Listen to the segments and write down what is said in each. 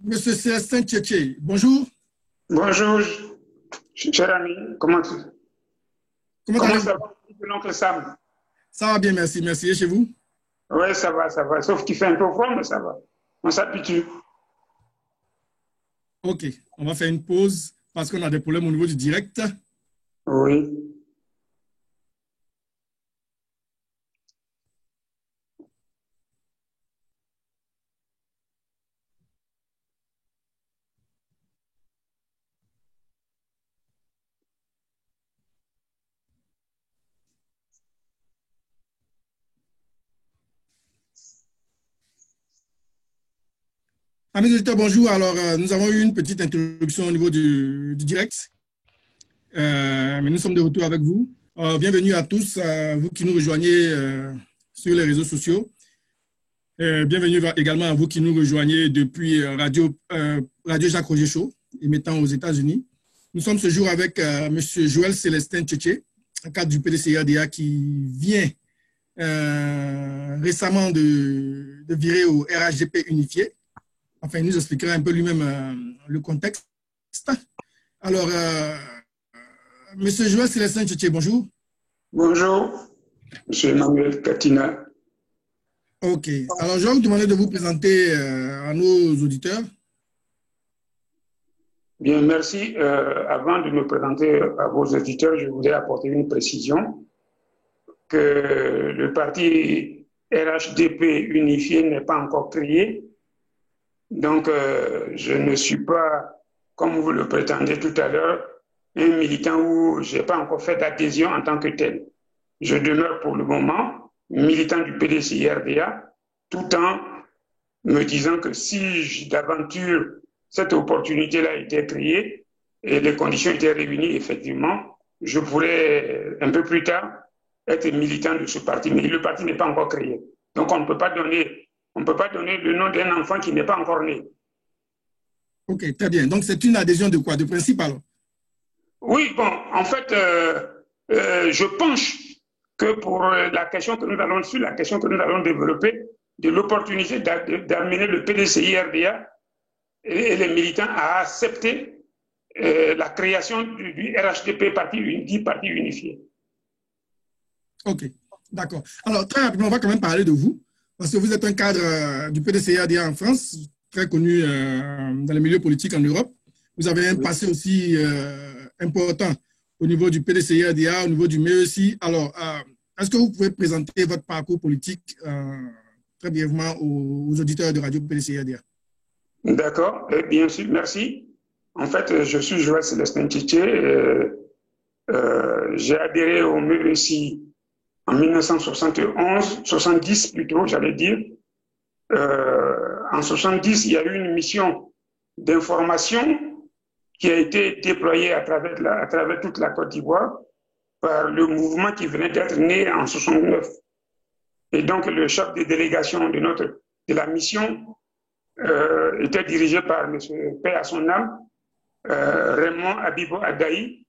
Monsieur Célestin Tchétché, bonjour. Bonjour, cher ami, Comment comment allez-vous? ça va, l'oncle Sam? Ça va bien, merci, merci. Et chez vous? Oui, ça va, ça va. Sauf qu'il fait un peu froid, mais ça va. On s'habitue. Ok, on va faire une pause parce qu'on a des problèmes au niveau du direct. Oui. Amis auditeurs, bonjour. Alors, nous avons eu une petite introduction au niveau du direct, mais nous sommes de retour avec vous. Bienvenue à tous, vous qui nous rejoignez sur les réseaux sociaux. Bienvenue également à vous qui nous rejoignez depuis Radio Jacques Roger Show, émettant aux États-Unis. Nous sommes ce jour avec M. Joël Célestin Tchétché, cadre du PDCRDA qui vient récemment de virer au RHDP unifié. Enfin, il nous expliquera un peu lui-même le contexte. Alors, M. Joël Célestin Tchétché, bonjour. Bonjour, monsieur Emmanuel Katina. OK. Alors, je vais vous demander de vous présenter à nos auditeurs. Bien, merci. Avant de me présenter à vos auditeurs, je voudrais apporter une précision que le parti RHDP unifié n'est pas encore créé. Donc, je ne suis pas, comme vous le prétendez tout à l'heure, un militant où je n'ai pas encore fait d'adhésion en tant que tel. Je demeure pour le moment militant du PDCI-RDA, tout en me disant que si d'aventure cette opportunité-là était créée et les conditions étaient réunies, effectivement, je pourrais un peu plus tard être militant de ce parti. Mais le parti n'est pas encore créé. Donc on ne peut pas donner le nom d'un enfant qui n'est pas encore né. OK, très bien. Donc, c'est une adhésion de quoi? De principe, alors? Oui, bon, en fait, je penche que pour la question que nous allons sur la question que nous allons développer, de l'opportunité d'amener le PDCI-RDA et les militants à accepter la création du RHDP dit parti unifié. OK, d'accord. Alors, très rapidement, on va quand même parler de vous, parce que vous êtes un cadre du PDCA-DA en France, très connu dans les milieux politiques en Europe. Vous avez un Oui. passé aussi important au niveau du PDCA-DA, au niveau du MEEC. Alors, est-ce que vous pouvez présenter votre parcours politique très brièvement aux auditeurs de Radio PDCA-DA? D'accord, bien sûr, merci. En fait, je suis Joël Célestin Tchétché. J'ai adhéré au MEEC en 1971, 70 plutôt, j'allais dire. En 70, il y a eu une mission d'information qui a été déployée à travers toute la Côte d'Ivoire par le mouvement qui venait d'être né en 69. Et donc, le chef de délégation de la mission était dirigé par M. Paix à son âme, Raymond Abibo Adaï.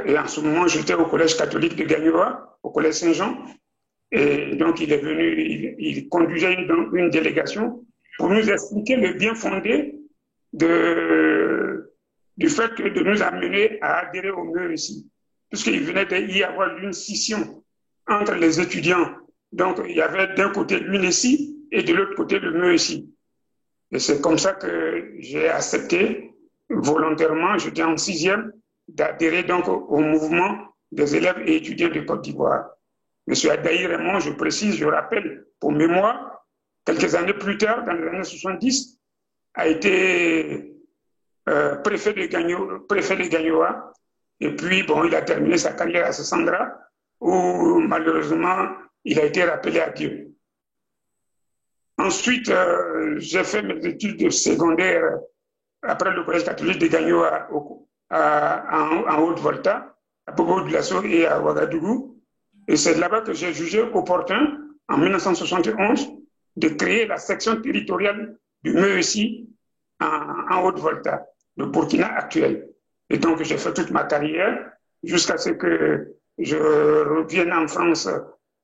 Et en ce moment, j'étais au collège catholique de Gagnoa, au collège Saint-Jean. Et donc, il est venu, il conduisait une délégation pour nous expliquer le bien fondé du fait de nous amener à adhérer au MEEC, puisqu'il venait d'y avoir une scission entre les étudiants. Donc, il y avait d'un côté l'UNESI et de l'autre côté le MEEC. Et c'est comme ça que j'ai accepté volontairement, j'étais en sixième, d'adhérer donc au mouvement des élèves et étudiants de Côte d'Ivoire. Monsieur Adaï Raymond, je précise, je rappelle pour mémoire, quelques années plus tard, dans les années 70, a été préfet de Gagnoa. Et puis, bon, il a terminé sa carrière à Sassandra, où malheureusement, il a été rappelé à Dieu. Ensuite, j'ai fait mes études secondaires après le collège catholique de Gagnoa en Haute-Volta, à Bobo-Dioulasso et à Ouagadougou. Et c'est là-bas que j'ai jugé opportun, en 1971, de créer la section territoriale du MEEC en Haute-Volta, le Burkina actuel. Et donc, j'ai fait toute ma carrière jusqu'à ce que je revienne en France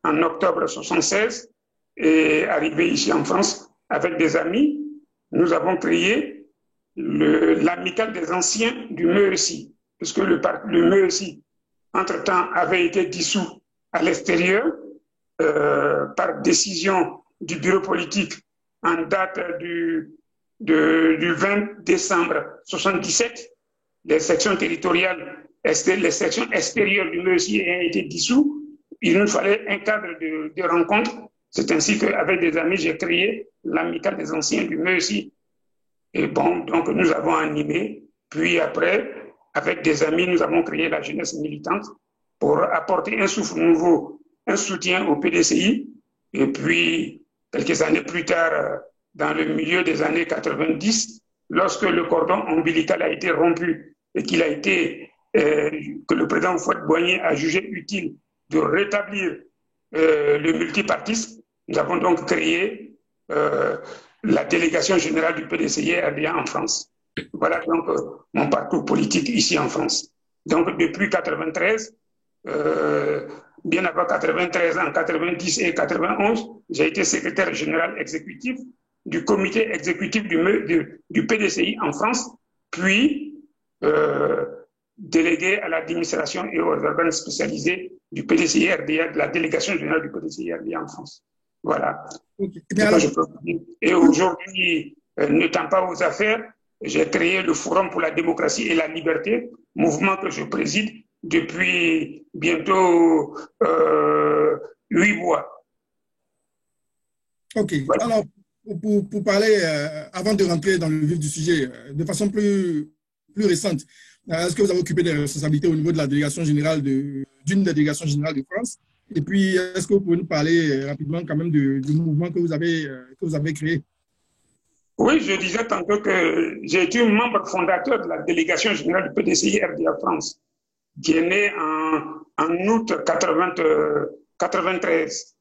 en octobre 1976 et arrivé ici en France avec des amis. nous avons créé l'amicale des anciens du MERSI, puisque le MERSI, entre-temps, avait été dissous à l'extérieur par décision du bureau politique en date du 20 décembre 1977. Les sections territoriales, les sections extérieures du MERSI ayant été dissous, il nous fallait un cadre de rencontre. C'est ainsi qu'avec des amis, j'ai créé l'amicale des anciens du MERSI. Et bon, donc nous avons animé. Puis après, avec des amis, nous avons créé la jeunesse militante pour apporter un souffle nouveau, un soutien au PDCI. Et puis, quelques années plus tard, dans le milieu des années 90, lorsque le cordon ombilical a été rompu et qu'il a été, que le président Houphouët-Boigny a jugé utile de rétablir le multipartisme, nous avons donc créé la délégation générale du PDCI-RDA en France. Voilà donc mon parcours politique ici en France. Donc depuis 93, bien avant 93, en 90 et 91, j'ai été secrétaire général exécutif du comité exécutif du PDCI en France, puis délégué à l'administration et aux organes spécialisés du PDCI-RDA, de la délégation générale du PDCI-RDA en France. Voilà. Okay. Et aujourd'hui, n'étant pas aux affaires, j'ai créé le Forum pour la démocratie et la liberté, mouvement que je préside depuis bientôt 8 mois. Ok. Voilà. Alors, pour parler, avant de rentrer dans le vif du sujet, de façon plus récente, est-ce que vous avez occupé des responsabilités au niveau de la délégation générale d'une des délégations générales de France? Et puis, est-ce que vous pouvez nous parler rapidement quand même du mouvement que vous avez créé? Oui, je disais tantôt que j'ai été membre fondateur de la délégation générale du PDCI-RDA France, qui est née en août 93.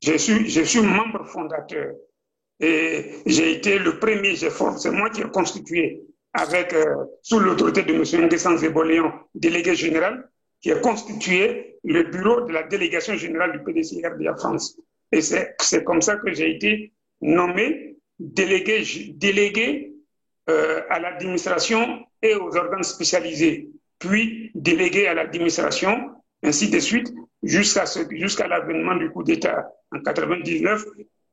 Je suis membre fondateur et j'ai été le premier, c'est moi qui ai constitué avec, sous l'autorité de M. Nguessan Zeboléon, délégué général, qui a constitué le bureau de la délégation générale du PDCI-RDA France. Et c'est comme ça que j'ai été nommé délégué à l'administration et aux organes spécialisés, puis délégué à l'administration, ainsi de suite, jusqu'à l'avènement du coup d'État en 99.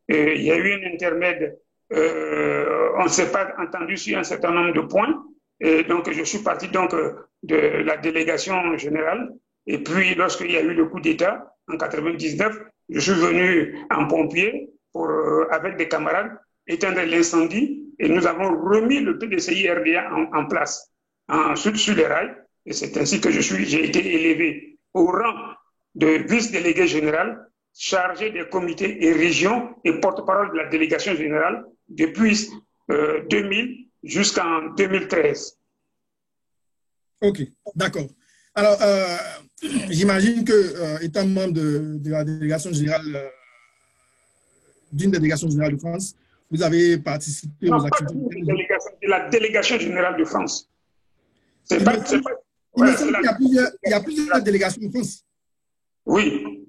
Il y a eu un intermède, on ne s'est pas entendu sur un certain nombre de points, et donc je suis parti donc de la délégation générale. Et puis lorsqu'il y a eu le coup d'État en 99, je suis venu en pompier pour, avec des camarades, éteindre l'incendie, et nous avons remis le PDCI-RDA en place, sur les rails, et c'est ainsi que j'ai été élevé au rang de vice-délégué général, chargé des comités et régions et porte-parole de la délégation générale depuis 2000 jusqu'en 2013. Ok, d'accord. Alors, j'imagine que, étant membre de la délégation générale, d'une délégation générale de France, vous avez participé aux activités de la délégation générale de France. Il y a plusieurs délégations de France. Oui.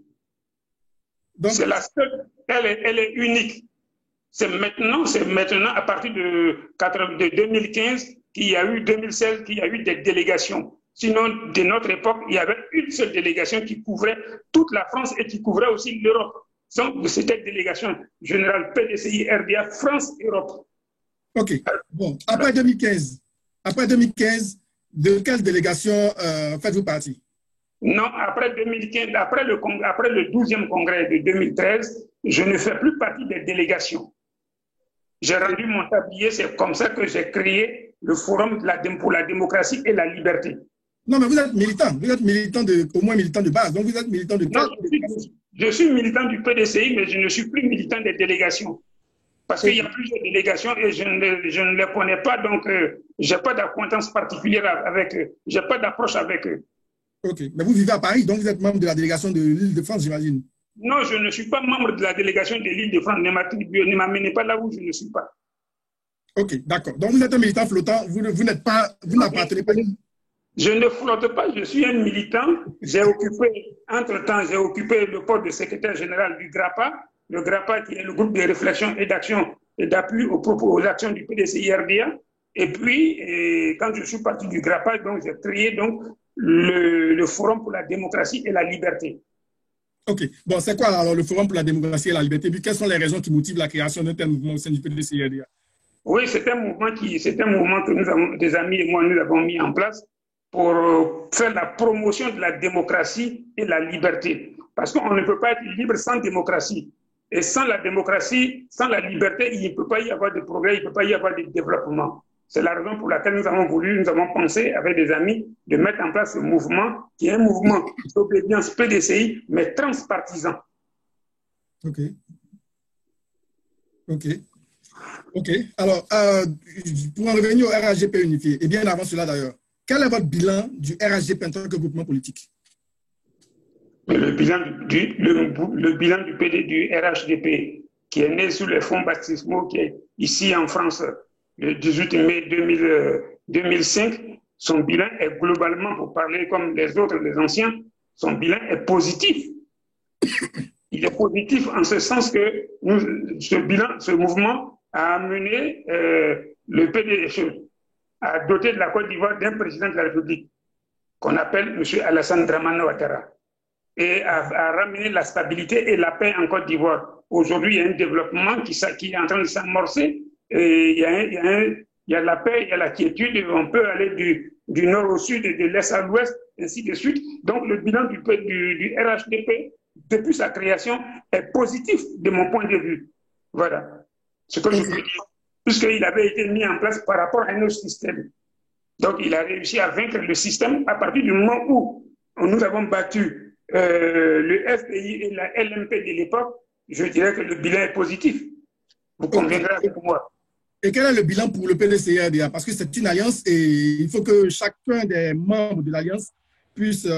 C'est la seule, elle est unique. C'est maintenant, à partir de 2015 qu'il y a eu, 2016, qu'il y a eu des délégations. Sinon, de notre époque, il y avait une seule délégation qui couvrait toute la France et qui couvrait aussi l'Europe. Donc, c'était délégation générale PDCI-RDA France-Europe. OK. Bon, après 2015, de quelle délégation faites-vous partie? Non, après 2015, après le 12e congrès de 2013, je ne fais plus partie des délégations. J'ai rendu mon tablier, c'est comme ça que j'ai créé le Forum pour la démocratie et la liberté. Non, mais vous êtes militant au moins militant de base, donc vous êtes militant de non, je suis militant du PDCI, mais je ne suis plus militant des délégations. Parce qu'il y a plusieurs délégations et je ne les connais pas, donc je n'ai pas d'acquaintance particulière avec eux, je n'ai pas d'approche avec eux. Ok, mais vous vivez à Paris, donc vous êtes membre de la délégation de l'Île-de-France, j'imagine. Non, je ne suis pas membre de la délégation de l'Île-de-France, ne m'amenez pas là où je ne suis pas. Ok, d'accord. Donc vous êtes un militant flottant, vous n'appartenez pas. Je ne flotte pas, je suis un militant. Entre-temps, j'ai occupé le poste de secrétaire général du GRAPA. Le GRAPA qui est le groupe de réflexion et d'action d'appui aux propos, aux actions du PDCI-RDA. Et puis, quand je suis parti du grappage, donc j'ai créé donc le Forum pour la démocratie et la liberté. OK. Bon, c'est quoi alors le Forum pour la démocratie et la liberté? Puis quelles sont les raisons qui motivent la création d'un tel mouvement au sein du PDCI-RDA? Oui, c'est un mouvement que nous avons, des amis et moi, nous avons mis en place pour faire la promotion de la démocratie et la liberté. Parce qu'on ne peut pas être libre sans démocratie. Et sans la démocratie, sans la liberté, il ne peut pas y avoir de progrès, il ne peut pas y avoir de développement. C'est la raison pour laquelle nous avons pensé avec des amis de mettre en place ce mouvement qui est un mouvement d'obédience PDCI, mais transpartisan. OK. OK. OK. Alors, pour en revenir au RHGP unifié, et bien avant cela d'ailleurs, quel est votre bilan du RHGP en tant que groupement politique? Le bilan du RHDP, qui est né sous les fonds baptismaux, qui est ici en France le 18 mai 2005, son bilan est globalement, pour parler comme les autres, les anciens, son bilan est positif. Il est positif en ce sens que ce mouvement a amené le PDC à doter de la Côte d'Ivoire d'un président de la République qu'on appelle M. Alassane Dramane Ouattara et à ramener la stabilité et la paix en Côte d'Ivoire. Aujourd'hui, il y a un développement qui est en train de s'amorcer. Il y a la paix, il y a la quiétude, on peut aller du nord au sud et de l'est à l'ouest, ainsi de suite. Donc le bilan du RHDP, depuis sa création, est positif de mon point de vue. Voilà ce que je peux dire, puisqu'il avait été mis en place par rapport à un autre système. Donc il a réussi à vaincre le système à partir du moment où nous avons battu le FPI et la LMP de l'époque. Je dirais que le bilan est positif. Vous conviendrez avec moi. Et quel est le bilan pour le PDCI-RDA? Parce que c'est une alliance et il faut que chacun des membres de l'alliance puisse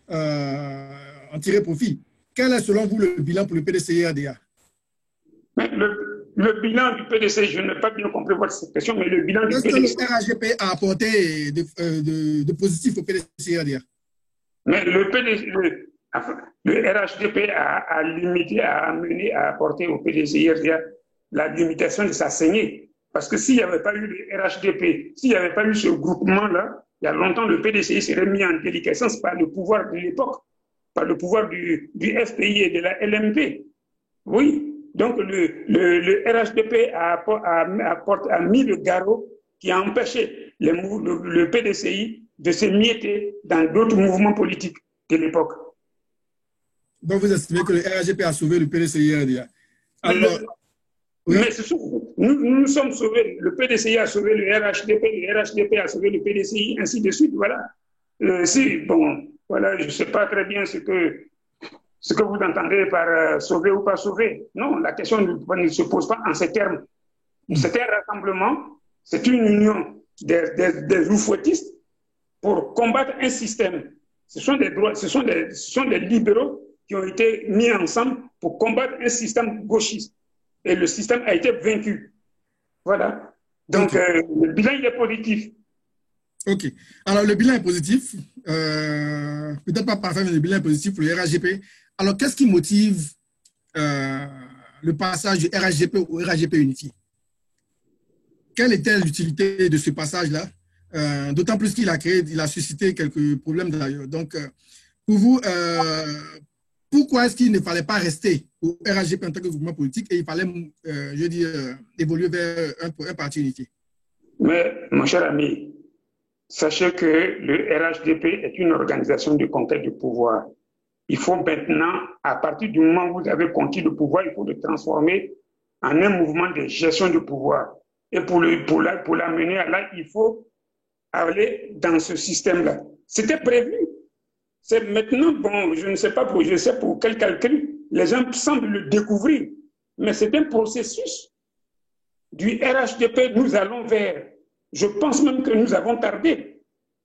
en tirer profit. Quel est selon vous le bilan pour le PDCI-RDA? Le bilan du PDC, je n'ai pas bien compris votre question, mais le bilan du PDC... Qu'est-ce que le RHGP a apporté de positif au PDCI-RDA? Mais le RHDP a limité, a amené à apporter au PDCI-RDA la limitation de sa saignée. Parce que s'il n'y avait pas eu le RHDP, s'il n'y avait pas eu ce groupement-là, il y a longtemps, le PDCI serait mis en déliquescence par le pouvoir de l'époque, par le pouvoir du FPI et de la LMP. Oui, donc le RHDP a mis le garrot qui a empêché le PDCI de se mietter dans d'autres mouvements politiques de l'époque. Donc vous estimez que le RHDP a sauvé le PDCI-RDA? Alors... Mais nous sommes sauvés. Le PDCI a sauvé le RHDP a sauvé le PDCI, ainsi de suite. Voilà. Voilà, je ne sais pas très bien ce que vous entendez par sauver ou pas sauver. Non, la question ne se pose pas en ces termes. C'est un rassemblement, c'est une union des oufouettistes pour combattre un système. Ce sont des libéraux qui ont été mis ensemble pour combattre un système gauchiste. Et le système a été vaincu. Voilà. Donc, le bilan, il est positif. OK. Alors, le bilan est positif. Peut-être pas parfait, mais le bilan est positif pour le RHGP. Alors, qu'est-ce qui motive le passage du RHGP au RHGP unifié? Quelle était l'utilité de ce passage-là? D'autant plus qu'il a suscité quelques problèmes d'ailleurs. Donc, pour vous, pourquoi est-ce qu'il ne fallait pas rester au RHGP en tant que mouvement politique et il fallait, évoluer vers un parti unifié? Mais, mon cher ami, sachez que le RHDP est une organisation de conquête du pouvoir. Il faut maintenant, à partir du moment où vous avez conquis le pouvoir, il faut le transformer en un mouvement de gestion du pouvoir. Et pour l'amener à là, il faut aller dans ce système-là. C'était prévu. C'est maintenant, bon, je ne sais pas pour quel calcul, les gens semblent le découvrir. Mais c'est un processus. Du RHDP, nous allons vers. Je pense même que nous avons tardé.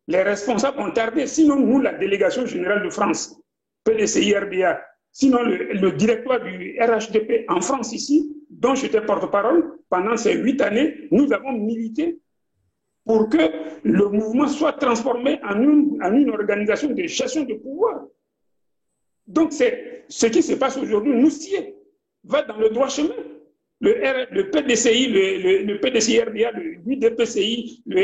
Les responsables ont tardé. Sinon, nous, la délégation générale de France, PDCI-RDA, sinon le directoire du RHDP en France ici, dont j'étais porte-parole pendant ces 8 années, nous avons milité pour que le mouvement soit transformé en une organisation de gestion de pouvoir. Donc, c'est ce qui se passe aujourd'hui. Nous va dans le droit chemin. le PDCI, le PDCI-RDA, le UDPCI, le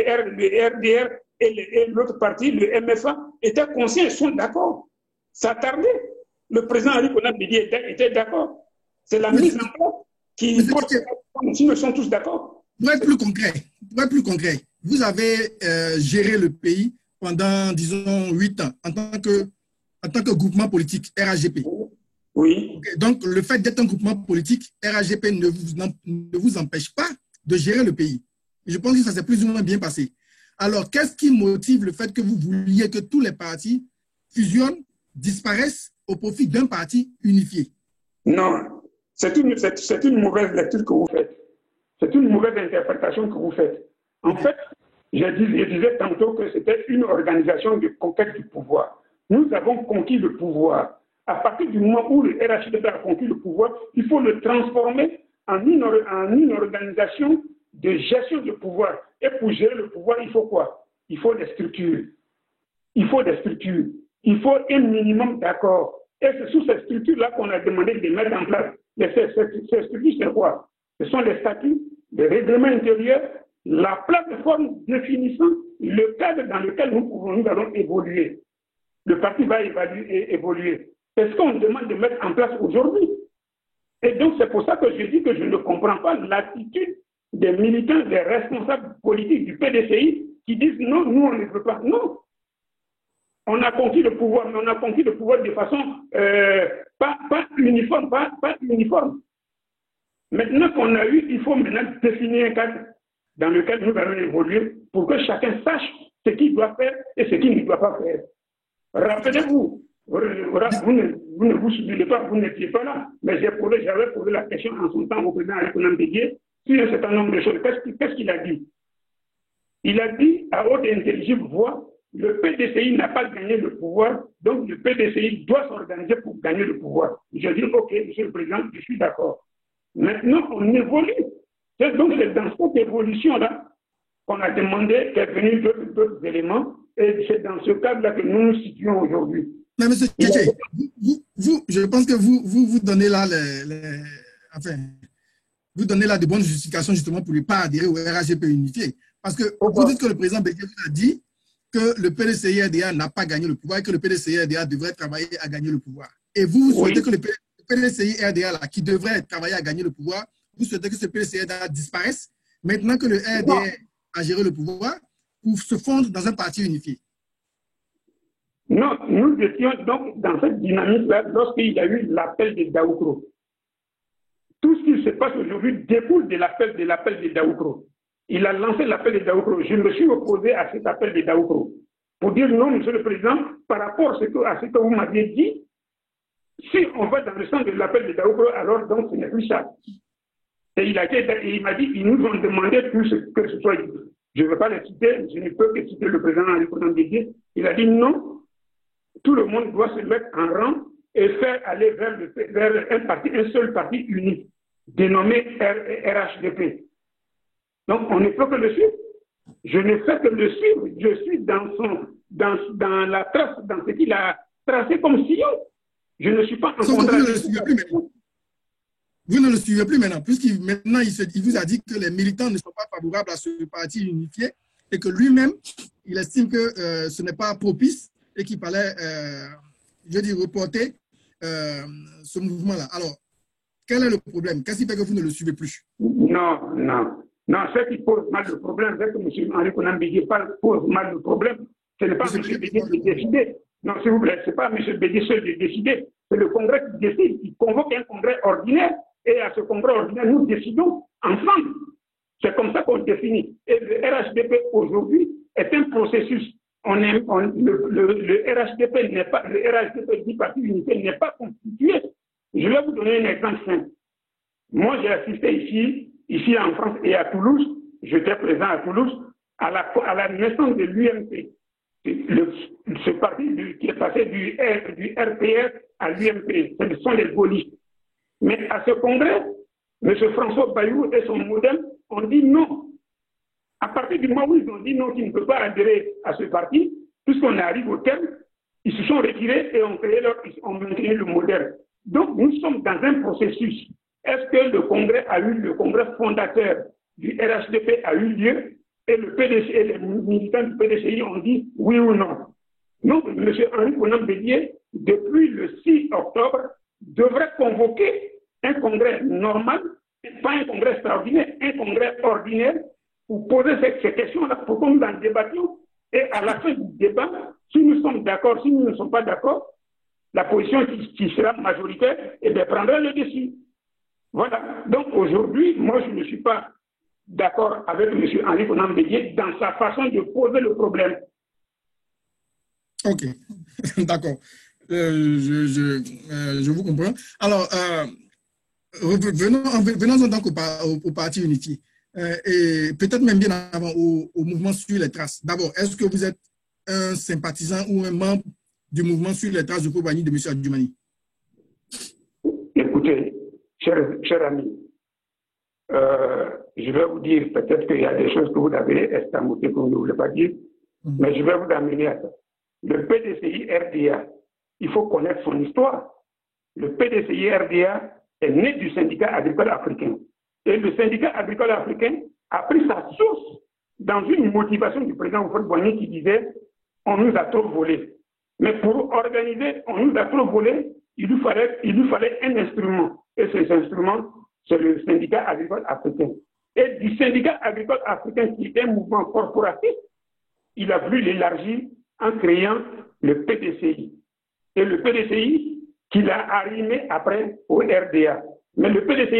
RDR et l'autre parti, le MFA, étaient conscients et sont d'accord. Ça tardait. Le président Henri Konan Bédié était d'accord. C'est la mise en place qui pose si nous sommes tous d'accord. Pour être plus concret, vous avez géré le pays pendant, disons, 8 ans en tant que groupement politique RHGP. Oui. Okay. Donc, le fait d'être un groupement politique, RHGP ne vous empêche pas de gérer le pays. Je pense que ça s'est plus ou moins bien passé. Alors, qu'est-ce qui motive le fait que vous vouliez que tous les partis fusionnent, disparaissent au profit d'un parti unifié? Non, c'est une mauvaise lecture que vous faites. C'est une mauvaise interprétation que vous faites. En fait, je disais tantôt que c'était une organisation de conquête du pouvoir. Nous avons conquis le pouvoir. À partir du moment où le RHDP a conquis le pouvoir, il faut le transformer en une organisation de gestion du pouvoir. Et pour gérer le pouvoir, il faut quoi? Il faut des structures. Il faut des structures. Il faut un minimum d'accords. Et c'est sous ces structures-là qu'on a demandé de mettre en place. Ces structures, c'est quoi? Ce sont les statuts, les règlements intérieurs, la plateforme définissant le cadre dans lequel nous allons évoluer. Le parti va évoluer. C'est ce qu'on demande de mettre en place aujourd'hui. Et donc, c'est pour ça que je dis que je ne comprends pas l'attitude des militants, des responsables politiques du PDCI qui disent non, nous, on ne veut pas. Non. On a conquis le pouvoir, mais on a conquis le pouvoir de façon pas uniforme, pas uniforme. Maintenant qu'on a eu, il faut maintenant définir un cadre dans lequel nous allons évoluer pour que chacun sache ce qu'il doit faire et ce qu'il ne doit pas faire. Rappelez-vous, vous ne vous souvenez pas, vous n'étiez pas là, mais j'avais posé la question en son temps au président Henri Konan Bédié sur un certain nombre de choses. Qu'est-ce qu'il a dit? Il a dit à haute et intelligible voix, le PDCI n'a pas gagné le pouvoir, donc le PDCI doit s'organiser pour gagner le pouvoir. Je dis, OK, monsieur le président, je suis d'accord. Maintenant, on évolue. Donc, c'est dans cette évolution-là qu'on a demandé qu'est venu d'autres éléments, et c'est dans ce cadre-là que nous nous situons aujourd'hui. Mais monsieur Tchétché, je pense que vous donnez là vous donnez là de bonnes justifications justement pour ne pas adhérer au RHGP unifié. Parce que vous dites que le président Bédié vous a dit que le PDCI-RDA n'a pas gagné le pouvoir et que le PDCI-RDA devrait travailler à gagner le pouvoir. Et vous souhaitez que le PDCI-RDA, là, qui devrait travailler à gagner le pouvoir, vous souhaitez que ce PDCI-RDA disparaisse maintenant que le RDA a géré le pouvoir pour se fondre dans un parti unifié. Non, nous étions donc dans cette dynamique-là lorsqu'il y a eu l'appel de Daoukro. Tout ce qui se passe aujourd'hui découle de l'appel de Daoukro. Il a lancé l'appel de Daoukro. Je me suis opposé à cet appel de Daoukro pour dire non, monsieur le président, par rapport à ce que vous m'aviez dit, si on va dans le sens de l'appel de Daoukro, alors donc ce n'est plus ça. Et il m'a dit, ils nous ont demandé tout ce que ce soit. Je ne veux pas le citer, je ne peux que citer le président Henri Konan Bédié. Il a dit non, tout le monde doit se mettre en rang et faire aller vers un seul parti unique, dénommé RHDP. Donc, on ne peut que le suivre. Je ne fais que le suivre. Je suis dans la trace, dans ce qu'il a tracé comme sillon. Je ne suis pas en contradiction. Vous ne le suivez plus maintenant, puisqu'il maintenant il vous a dit que les militants ne sont pas favorables à ce parti unifié et que lui-même, il estime que ce n'est pas propice et qu'il fallait, reporter ce mouvement-là. Alors, quel est le problème? Qu'est-ce qui fait que vous ne le suivez plus? Non. Ce qui pose mal le problème, c'est que M. Henri Konan Bédié pose mal le problème. Ce n'est pas M. Bédié de décider. Non, s'il vous plaît, ce n'est pas M. Bédié seul de décider. C'est le Congrès qui décide. Il convoque un Congrès ordinaire. Et à ce Congrès ordinaire, nous décidons ensemble. C'est comme ça qu'on définit. Et le RHDP aujourd'hui est un processus. Le RHDP n'est pas, le RHDP du parti unité n'est pas constitué. Je vais vous donner un exemple simple. Moi, j'ai assisté ici en France et à Toulouse, j'étais présent à Toulouse, à la naissance de l'UMP. Ce parti qui est passé du RPR à l'UMP. Ce sont les gaullistes. Mais à ce congrès, M. François Bayrou et son modèle ont dit non. À partir du moment où ils ont dit non, qu'ils ne peuvent pas adhérer à ce parti, puisqu'on arrive au terme, ils se sont retirés et ont maintenu le modèle. Donc nous sommes dans un processus. Est-ce que le congrès fondateur du RHDP a eu lieu et le PDC et les militants du PDCI ont dit oui ou non? Donc, M. Henri Konan Bédié, depuis le 6 octobre, devrait convoquer un congrès normal, pas un congrès extraordinaire, un congrès ordinaire, pour poser ces questions-là, pour que nous en débattions. Et à la fin du débat, si nous sommes d'accord, si nous ne sommes pas d'accord, la position qui sera majoritaire prendra le dessus. Voilà. Donc aujourd'hui, moi, je ne suis pas d'accord avec M. Henri Konan Bédié dans sa façon de poser le problème. Ok, d'accord. Je vous comprends. Alors, venons donc au Parti unifié. Et peut-être même bien avant au mouvement sur les traces. D'abord, est-ce que vous êtes un sympathisant ou un membre du mouvement sur les traces de Houphouët-Boigny de M. Adjumani? Écoutez, cher ami, je vais vous dire, peut-être qu'il y a des choses que vous avez estamotées que vous ne voulez pas dire, mais je vais vous amener à ça. Le PDCI-RDA, il faut connaître son histoire. Le PDCI-RDA est né du syndicat agricole africain. Et le syndicat agricole africain a pris sa source dans une motivation du président Houphouët-Boigny qui disait « on nous a trop volé ». Mais pour organiser « on nous a trop volé », il lui fallait un instrument. Et cet instrument, c'est le syndicat agricole africain. Et du syndicat agricole africain, qui est un mouvement corporatif, il a voulu l'élargir en créant le PDCI. Et le PDCI qu'il a arrimé après au RDA. Mais le PDCI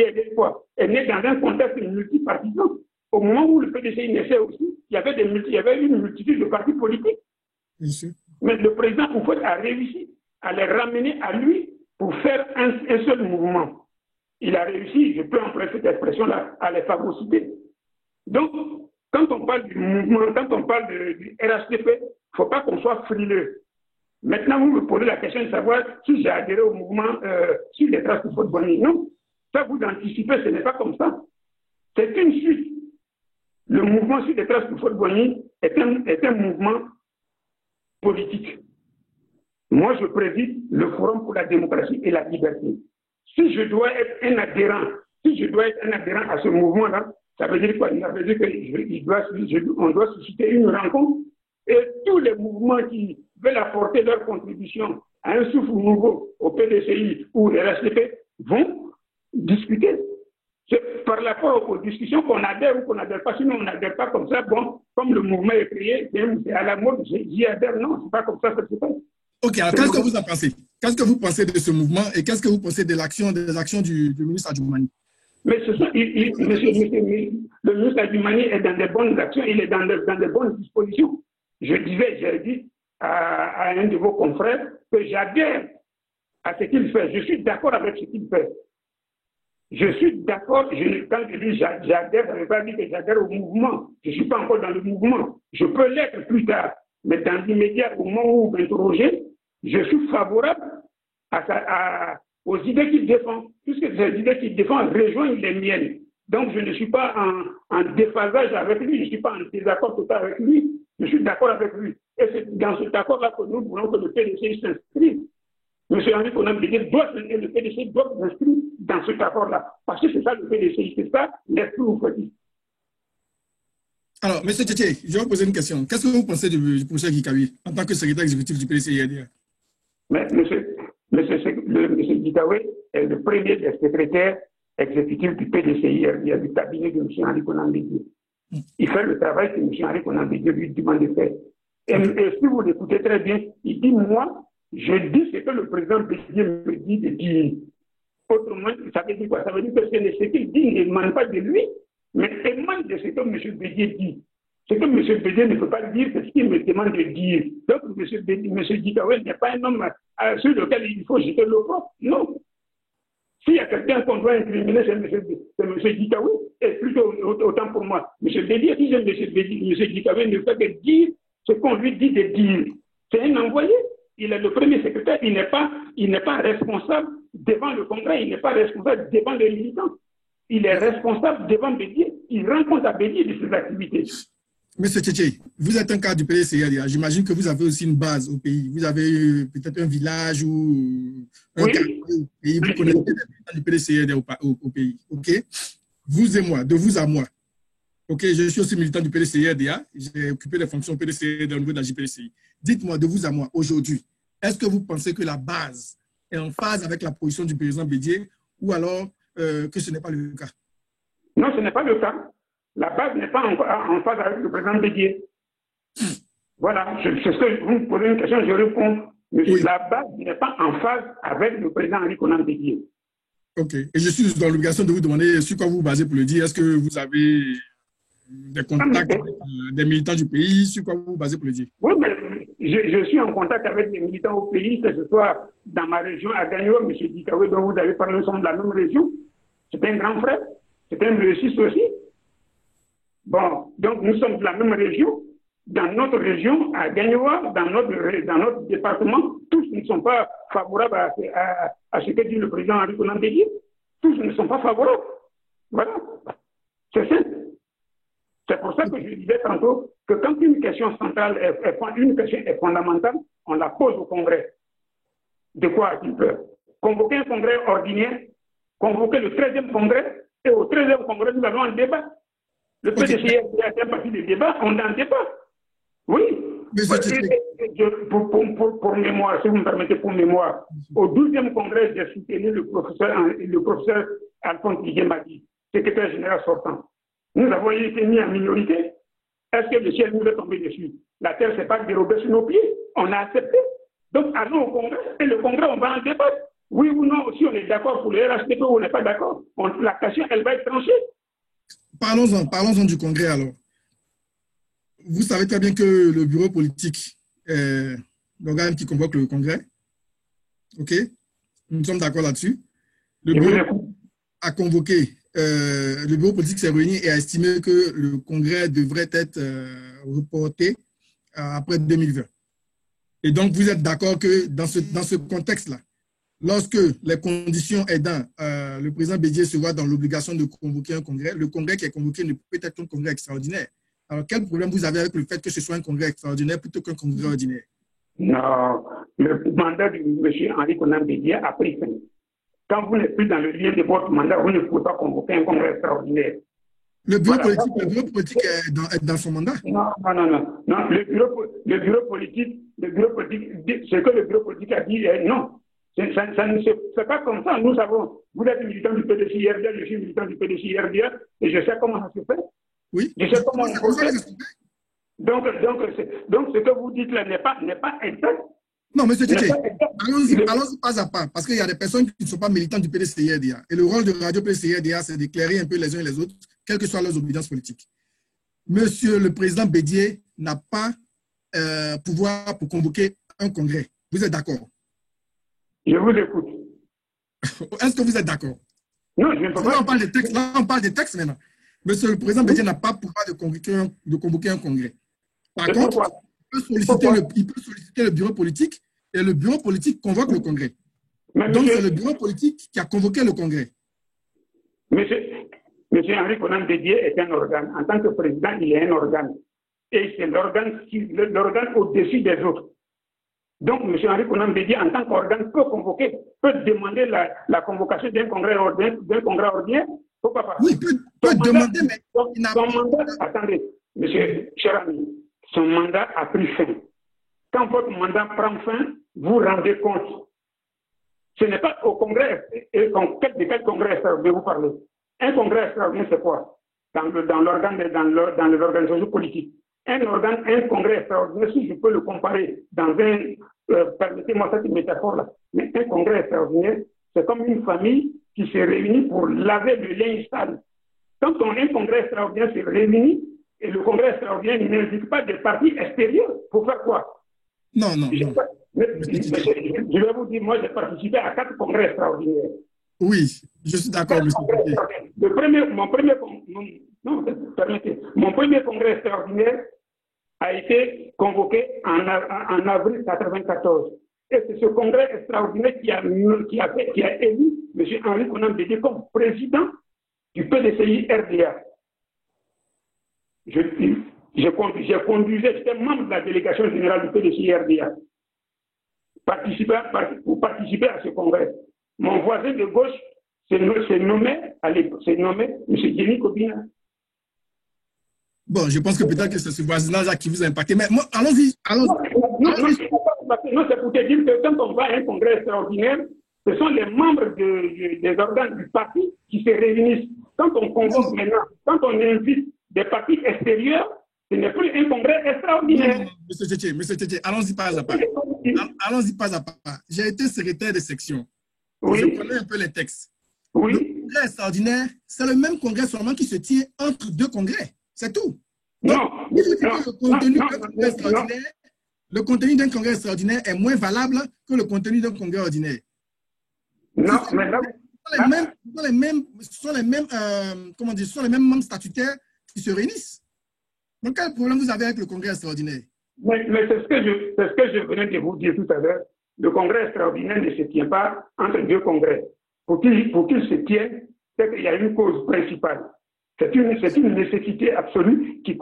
est né dans un contexte multipartisan. Au moment où le PDCI naissait aussi, il y avait une multitude de partis politiques. Mais le président Houphouët a réussi à les ramener à lui pour faire un seul mouvement. Il a réussi, je peux employer cette expression-là, à les phagocyter. Donc, quand on parle du mouvement, quand on parle du RHDP, il ne faut pas qu'on soit frileux. Maintenant, vous me posez la question de savoir si j'ai adhéré au mouvement sur les traces de Houphouët-Boigny. Non, ça vous anticipez, ce n'est pas comme ça. C'est une suite. Le mouvement sur les traces de Houphouët-Boigny est un mouvement politique. Moi, je préside le Forum pour la démocratie et la liberté. Si je dois être un adhérent, à ce mouvement-là, ça veut dire quoi? Ça veut dire qu'on doit susciter une rencontre et tous les mouvements qui veulent apporter leur contribution à un souffle nouveau au PDCI ou au RHDP vont discuter. C'est par rapport aux discussions qu'on adhère ou qu'on n'adhère pas. Sinon, on n'adhère pas comme ça. Bon, comme le mouvement est créé, c'est à la mode, j'y adhère. Non, c'est pas comme ça que c'est fait. Ok, alors qu'est-ce que vous en pensez? Qu'est-ce que vous pensez de ce mouvement et qu'est-ce que vous pensez des actions du ministre Adjumani? Mais le ministre Adjumani est dans des bonnes actions, il est dans des bonnes dispositions. J'ai dit à un de vos confrères que j'adhère à ce qu'il fait. Je suis d'accord avec ce qu'il fait. Je suis d'accord, quand je dis j'adhère, ça ne veut pas dire que j'adhère au mouvement. Je ne suis pas encore dans le mouvement. Je peux l'être plus tard. Mais dans l'immédiat, au moment où vous m'interrogez, je suis favorable aux idées qu'il défend, puisque ces idées qu'il défend rejoignent les miennes. Donc, je ne suis pas en déphasage avec lui, je ne suis pas en désaccord total avec lui, je suis d'accord avec lui. Et c'est dans cet accord-là que nous voulons que le PDC s'inscrive. M. Henri Konan Bédié et le PDC doivent s'inscrire dans cet accord-là. Parce que c'est ça le PDC, c'est ça l'esprit oufouettiste. Alors, M. Tchétché, je vais vous poser une question. Qu'est-ce que vous pensez du professeur Gikawi en tant que secrétaire exécutif du PDCI? Mais M. Gikawi est le premier des secrétaires exécutifs du PDCI, du cabinet de M. Henri Konan Bédié. Il fait le travail que M. Henri Konan Bédié lui demande de faire. Et si vous l'écoutez très bien, il dit, moi, je dis ce que le président Bédié me dit de dire. Autrement, ça veut dire quoi? Ça veut dire que ce qu'il dit n'émane pas de lui, mais émane de ce que M. Bédié dit. Ce que M. Bédié ne peut pas dire, c'est ce qu'il me demande de dire. Donc, M. Gikawi n'est pas un homme sur lequel il faut jeter l'opprobre. Non. S'il y a quelqu'un qu'on doit incriminer, c'est M. Gikawi, et plutôt autant pour moi. M. Bédié, si M. Gikawi ne fait que dire ce qu'on lui dit de dire. C'est un envoyé. Il est le premier secrétaire. Il n'est pas responsable devant le Congrès. Il n'est pas responsable devant les militants. Il est responsable devant Bédié. Il rend compte à Bédié de ses activités. Monsieur Tchétché, vous êtes un cadre du PDCRDA. J'imagine que vous avez aussi une base au pays. Vous avez peut-être un village ou un quartier Oui, au pays. Vous connaissez les militants du PDCRDA au pays. OK? Vous et moi, de vous à moi. OK, je suis aussi militant du PDCRDA. J'ai occupé des fonctions PDCRDA au niveau de la JPDCI. Dites-moi, de vous à moi, aujourd'hui, est-ce que vous pensez que la base est en phase avec la position du président Bédié ou alors que ce n'est pas le cas? non, ce n'est pas le cas. La base n'est pas en phase avec le président Bédié. Voilà, c'est ce que vous me posez une question, je réponds. Monsieur, Oui. la base n'est pas en phase avec le président Henri Konan Bédié. OK. Et je suis dans l'obligation de vous demander sur quoi vous vous basez pour le dire. Est-ce que vous avez des contacts avec des militants du pays? Sur quoi vous vous basez pour le dire? Oui, mais je suis en contact avec des militants au pays, que ce soit dans ma région, à Gagno, M. Dikawe, dont vous avez parlé, nous sommes de la même région. C'est un grand frère, c'est un réussite aussi. Bon, donc nous sommes de la même région. Dans notre région, à Gagnoa, dans notre département, tous ne sont pas favorables à ce que dit le président Henri Konan Bédié. Tous ne sont pas favorables. Voilà. C'est simple. C'est pour ça que je disais tantôt que quand une question centrale, une question est fondamentale, on la pose au Congrès. De quoi a-t-il peur? Convoquer un congrès ordinaire, convoquer le 13e congrès, et au 13e congrès, nous avons un débat. Le PDCI a fait partie des débats, on a un débat. Oui. Pour mémoire, si vous me permettez, pour mémoire, au 12e congrès, j'ai soutenu le professeur Alphonse Didier-Madi, secrétaire général sortant. Nous avons été mis en minorité. Est-ce que le ciel nous est tombé dessus? La terre ne s'est pas dérobée sur nos pieds. On a accepté. Donc, allons au congrès. Et le congrès, on va en débattre. Oui ou non, si on est d'accord pour le RHDP ou on n'est pas d'accord, la question, elle va être tranchée. Parlons-en du congrès alors. Vous savez très bien que le bureau politique est l'organe qui convoque le congrès. OK? Nous sommes d'accord là-dessus. Le bureau a convoqué, le bureau politique s'est réuni et a estimé que le congrès devrait être reporté après 2020. Et donc, vous êtes d'accord que dans ce contexte-là, lorsque les conditions aidant, le président Bédié se voit dans l'obligation de convoquer un congrès, le congrès qui est convoqué ne peut être qu'un congrès extraordinaire. Alors, quel problème vous avez avec le fait que ce soit un congrès extraordinaire plutôt qu'un congrès ordinaire? Non, le mandat de M. Henri Konan Bédié a pris fin. Quand vous n'êtes plus dans le lien de votre mandat, vous ne pouvez pas convoquer un congrès extraordinaire. Le bureau politique est dans son mandat? Non. Le bureau politique, ce que le bureau politique a dit, non. Ça ne se fait pas comme ça. Nous savons, vous êtes militant du PDCI-RDA, je suis militant du PDCI-RDA, et je sais comment ça se fait. Oui. Je sais comment on fait. Donc, ce que vous dites là n'est pas exact. Non, monsieur Tchétché, allons-y pas à pas, parce qu'il y a des personnes qui ne sont pas militantes du PDCI-RDA. Et le rôle de Radio PDCI-RDA, c'est d'éclairer un peu les uns et les autres, quelles que soient leurs obédiences politiques. Monsieur le président Bédié n'a pas pouvoir pour convoquer un congrès. Vous êtes d'accord? Je vous écoute. Est-ce que vous êtes d'accord? Non, je ne peux pas. Là, on parle des textes maintenant. Monsieur le président Bédié n'a pas pouvoir de convoquer un congrès. Par contre, il peut solliciter le bureau politique et le bureau politique convoque le congrès. Donc, c'est le bureau politique qui a convoqué le congrès. Monsieur Henri Konan Bédié est un organe. En tant que président, il est un organe. Et c'est l'organe au-dessus des autres. Donc, M. Henri Konan Bédié, en tant qu'organe, peut demander la convocation d'un congrès ordinaire. Pourquoi pas? Oui, peut demander, mais son mandat, attendez, monsieur, cher ami, son mandat a pris fin. Quand votre mandat prend fin, vous rendez compte. Ce n'est pas au congrès, de quel congrès extraordinaire vous parlez? Un congrès extraordinaire, c'est quoi? Dans les organisations politiques. Un congrès extraordinaire, si je peux le comparer dans permettez-moi cette métaphore-là, mais un congrès extraordinaire, c'est comme une famille qui se réunit pour laver le linge sale. Quand un congrès extraordinaire se réunit, et le congrès extraordinaire n'invite pas des partis extérieurs, pour faire quoi? Non. Je vais vous dire, moi j'ai participé à 4 congrès extraordinaires. Oui, je suis d'accord, monsieur. Mon premier congrès extraordinaire a été convoqué en avril 1994. Et c'est ce congrès extraordinaire qui a élu M. Henri Konan Bédié comme président du PDCI-RDA. j'étais membre de la délégation générale du PDC-RDA pour participer à ce congrès. Mon voisin de gauche s'est nommé M. Jenny Kobina. Bon, je pense que peut-être que c'est ce voisinage-là qui vous a impacté. Mais moi, allons-y. Non, c'est pour te dire que quand on va à un congrès extraordinaire, ce sont les membres des organes du parti qui se réunissent. Quand on convoque maintenant, quand on invite des partis extérieurs, ce n'est plus un congrès extraordinaire. Monsieur Tchétché, allons-y pas à pas. Allons-y pas à pas. J'ai été secrétaire de section. Oui. Je connais un peu les textes. Oui. Le congrès extraordinaire, c'est le même congrès seulement qui se tient entre deux congrès. C'est tout. Donc, le contenu d'un congrès extraordinaire est moins valable que le contenu d'un congrès ordinaire. Non, mais là, ce sont les mêmes membres statutaires qui se réunissent. Donc, quel problème vous avez avec le congrès extraordinaire? Mais c'est ce que je venais de vous dire tout à l'heure. Le congrès extraordinaire ne se tient pas entre deux congrès. Pour qu'il se tienne, c'est qu'il y a une cause principale. C'est une nécessité absolue qui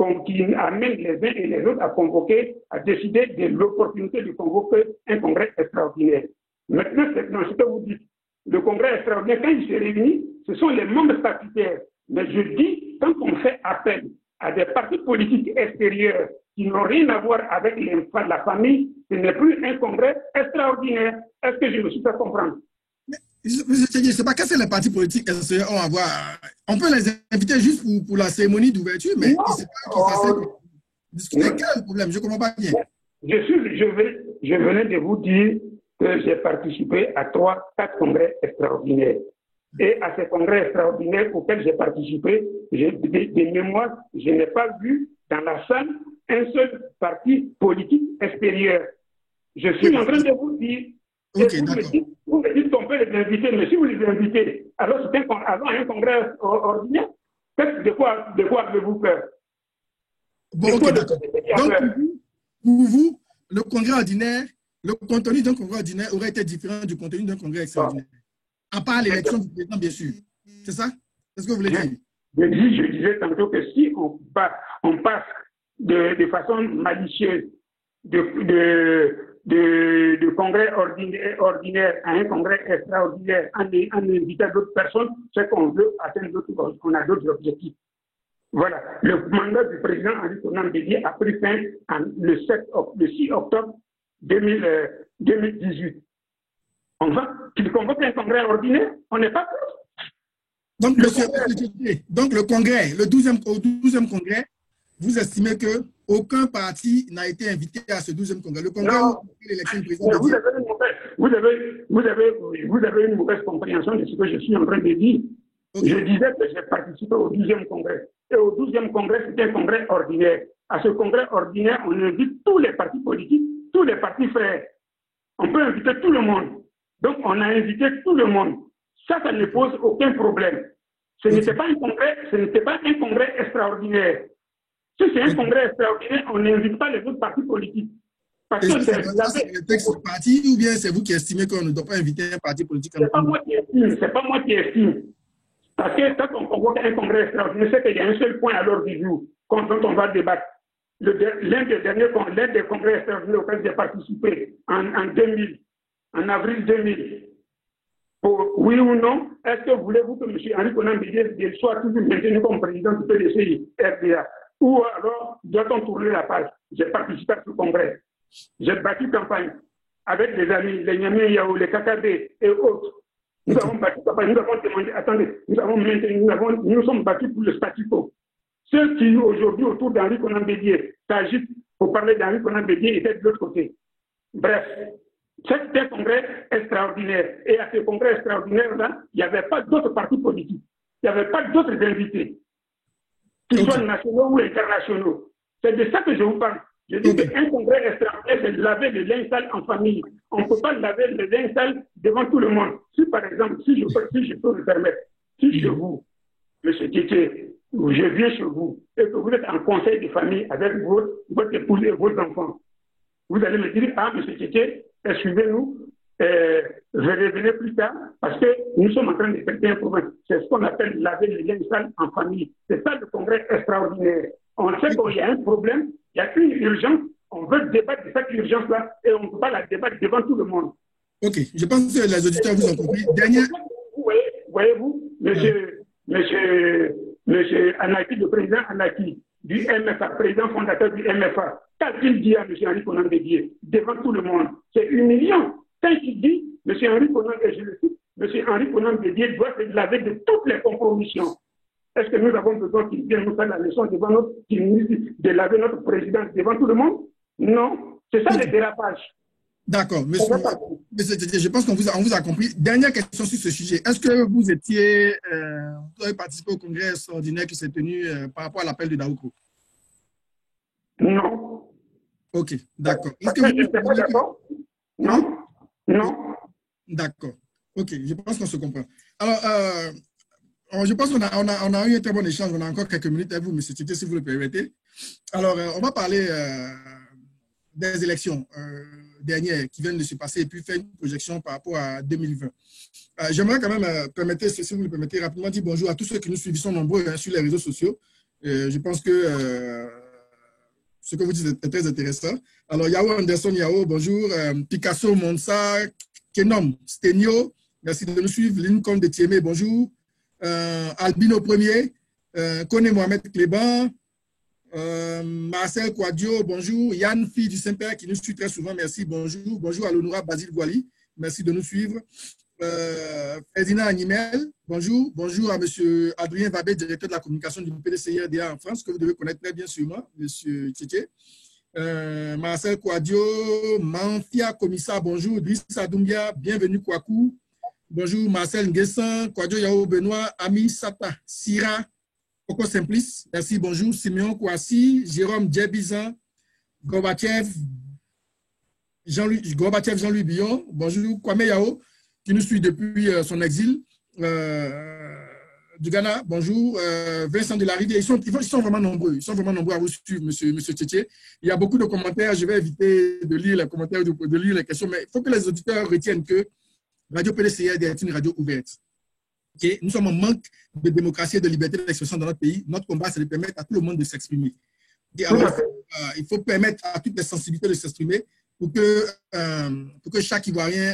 amène les uns et les autres à convoquer, à décider de l'opportunité de convoquer un congrès extraordinaire. Maintenant, c'est dans ce que vous dites. Le congrès extraordinaire, quand il se réunit, ce sont les membres statutaires. Mais je dis, quand on fait appel à des partis politiques extérieurs qui n'ont rien à voir avec la famille, ce n'est plus un congrès extraordinaire. Est-ce que je me suis fait comprendre? Je ne sais pas qu'est-ce que les partis politiques extérieurs ont à voir. On peut les inviter juste pour la cérémonie d'ouverture, mais ce n'est pas qu'ils fassent discuter. Quel est le problème? Je ne comprends pas bien. Je venais de vous dire que j'ai participé à 3-4 congrès extraordinaires. Et à ces congrès extraordinaires auxquels j'ai participé, des mémoires, je n'ai pas vu dans la salle un seul parti politique extérieur. Je suis en train de vous dire, vous me dites qu'on peut les inviter, mais si vous les invitez, alors c'est un congrès ordinaire, de quoi avez-vous peur? Bon, ok, d'accord. Donc, pour vous, le congrès ordinaire, le contenu d'un congrès ordinaire aurait été différent du contenu d'un congrès extraordinaire. À part l'élection du président, bien sûr. C'est ça? C'est ce que vous voulez dire? Je disais tantôt que si on passe de façon malicieuse de congrès ordinaire à un congrès extraordinaire en invitant d'autres personnes, c'est qu'on veut atteindre qu'on a d'autres objectifs. Voilà. Le mandat du président Henri Konan Bédié a pris fin le 6 octobre 2018. Qu'il convoque un congrès ordinaire, on n'est pas prêt. Donc, le congrès, le 12e congrès, vous estimez qu'aucun parti n'a été invité à ce 12e congrès. Le congrès où l'élection présidentielle. Vous avez une mauvaise compréhension de ce que je suis en train de dire. Okay. Je disais que j'ai participé au 12e congrès. Et au 12e congrès, c'était un congrès ordinaire. À ce congrès ordinaire, on invite tous les partis politiques, tous les partis frères. On peut inviter tout le monde. Donc, on a invité tout le monde. Ça ne pose aucun problème. Ce n'était pas un congrès extraordinaire. Si c'est un congrès extraordinaire, on n'invite pas les autres partis politiques. Parce que c'est le texte du parti ou bien c'est vous qui estimez qu'on ne doit pas inviter un parti politique? C'est pas moi qui estime. Parce que quand on convoque un congrès extraordinaire, c'est qu'il y a un seul point à l'ordre du jour dont on va débattre. L'un des congrès extraordinaires auxquels j'ai participé en 2000, en avril 2000, oui ou non, est-ce que voulez-vous que M. Henri Konan Bédié soit toujours maintenu comme président du PDC-RDA? Ou alors, doit-on tourner la page? J'ai participé à ce congrès. J'ai battu campagne avec les amis, les Niamey Yao, les KKB et autres. Nous avons battu campagne, nous avons demandé, attendez, nous sommes battus pour le statu quo. Ceux qui, aujourd'hui, autour d'Henri Konan Bédié, s'agitent pour parler d'Henri Konan Bédié étaient de l'autre côté. Bref, c'était un congrès extraordinaire. Et à ce congrès extraordinaire-là, il n'y avait pas d'autres partis politiques. Il n'y avait pas d'autres invités, qu'ils soient nationaux ou internationaux. C'est de ça que je vous parle. Je dis qu'un congrès extraordinaire, c'est laver le linge sale en famille. On ne peut pas laver le linge sale devant tout le monde. Si, par exemple, si je peux me permettre, si chez vous, M. Tchétché, je viens chez vous et que vous êtes en conseil de famille avec votre épouse et vos enfants, vous allez me dire, ah, M. Tchétché, suivez-nous, je reviendrai plus tard parce que nous sommes en train de traiter un problème. C'est ce qu'on appelle laver les linge sales en famille. C'est ça le congrès extraordinaire. On sait qu'il y a un problème, il y a une urgence, on veut débattre de cette urgence-là et on ne peut pas la débattre devant tout le monde. Ok, je pense que les auditeurs vous ont compris. Dernier. Voyez-vous, monsieur Anaki, le président Anaki du MFA, président fondateur du MFA, qu'a-t-il dit à M. Henri Konan Bédié devant tout le monde? C'est humiliant. Quand il dit, M. Henri Konan, et je le cite, M. Henri Konan Bédié doit se laver de toutes les compromissions. Est-ce que nous avons besoin qu'il vienne nous faire la leçon devant notre ministre, de laver notre président devant tout le monde? Non. C'est ça le dérapage. D'accord. Monsieur, je pense qu'on vous a compris. Dernière question sur ce sujet. Est-ce que vous avez participé au congrès extraordinaire qui s'est tenu par rapport à l'appel de Daouko? Non. Ok, d'accord. Est-ce que vous n'êtes pas d'accord? Non. Non. D'accord. Ok, je pense qu'on se comprend. Alors, je pense qu'on a eu un très bon échange. On a encore quelques minutes à vous, M. Tchétché, si vous le permettez. Alors, on va parler des élections dernières qui viennent de se passer et puis faire une projection par rapport à 2020. J'aimerais quand même, si vous le permettez, rapidement dire bonjour à tous ceux qui nous suivent. Ils sont nombreux sur les réseaux sociaux. Je pense que ce que vous dites est très intéressant. Alors, Yao Anderson, Yao, bonjour. Picasso, Monsa, Kenom, Stenio, merci de nous suivre. Lincoln de Thiemé, bonjour. Albino Premier, Kone Mohamed Cléban, Marcel Quadio, bonjour. Yann, fille du Saint-Père, qui nous suit très souvent, merci, bonjour. Bonjour à l'honorable Basile Gouali, merci de nous suivre. Ferdinand Animel, bonjour. Bonjour à M. Adrien Vabé, directeur de la communication du PDCI-RDA en France, que vous devez connaître très bien sûrement, M. Tchétché. Marcel Quadio, Manfia Komissa, bonjour. Driss Adoumbia, bienvenue Kwaku. Bonjour Marcel Nguessan, Quadio Yao Benoît, Ami Sata, Sira, Coco Simplice, merci, bonjour. Simeon Kouassi, Jérôme Djebizan, Gorbachev Jean-Louis Billon, bonjour. Kwame Yao, qui nous suit depuis son exil du Ghana, bonjour. Vincent Delarivière, ils sont vraiment nombreux, à vous suivre, monsieur Tchétché. Il y a beaucoup de commentaires, je vais éviter de lire les commentaires, de lire les questions, mais il faut que les auditeurs retiennent que Radio PDCI est une radio ouverte. Okay? Nous sommes en manque de démocratie et de liberté d'expression dans notre pays. Notre combat, c'est de permettre à tout le monde de s'exprimer. Il faut permettre à toutes les sensibilités de s'exprimer pour que chaque Ivoirien,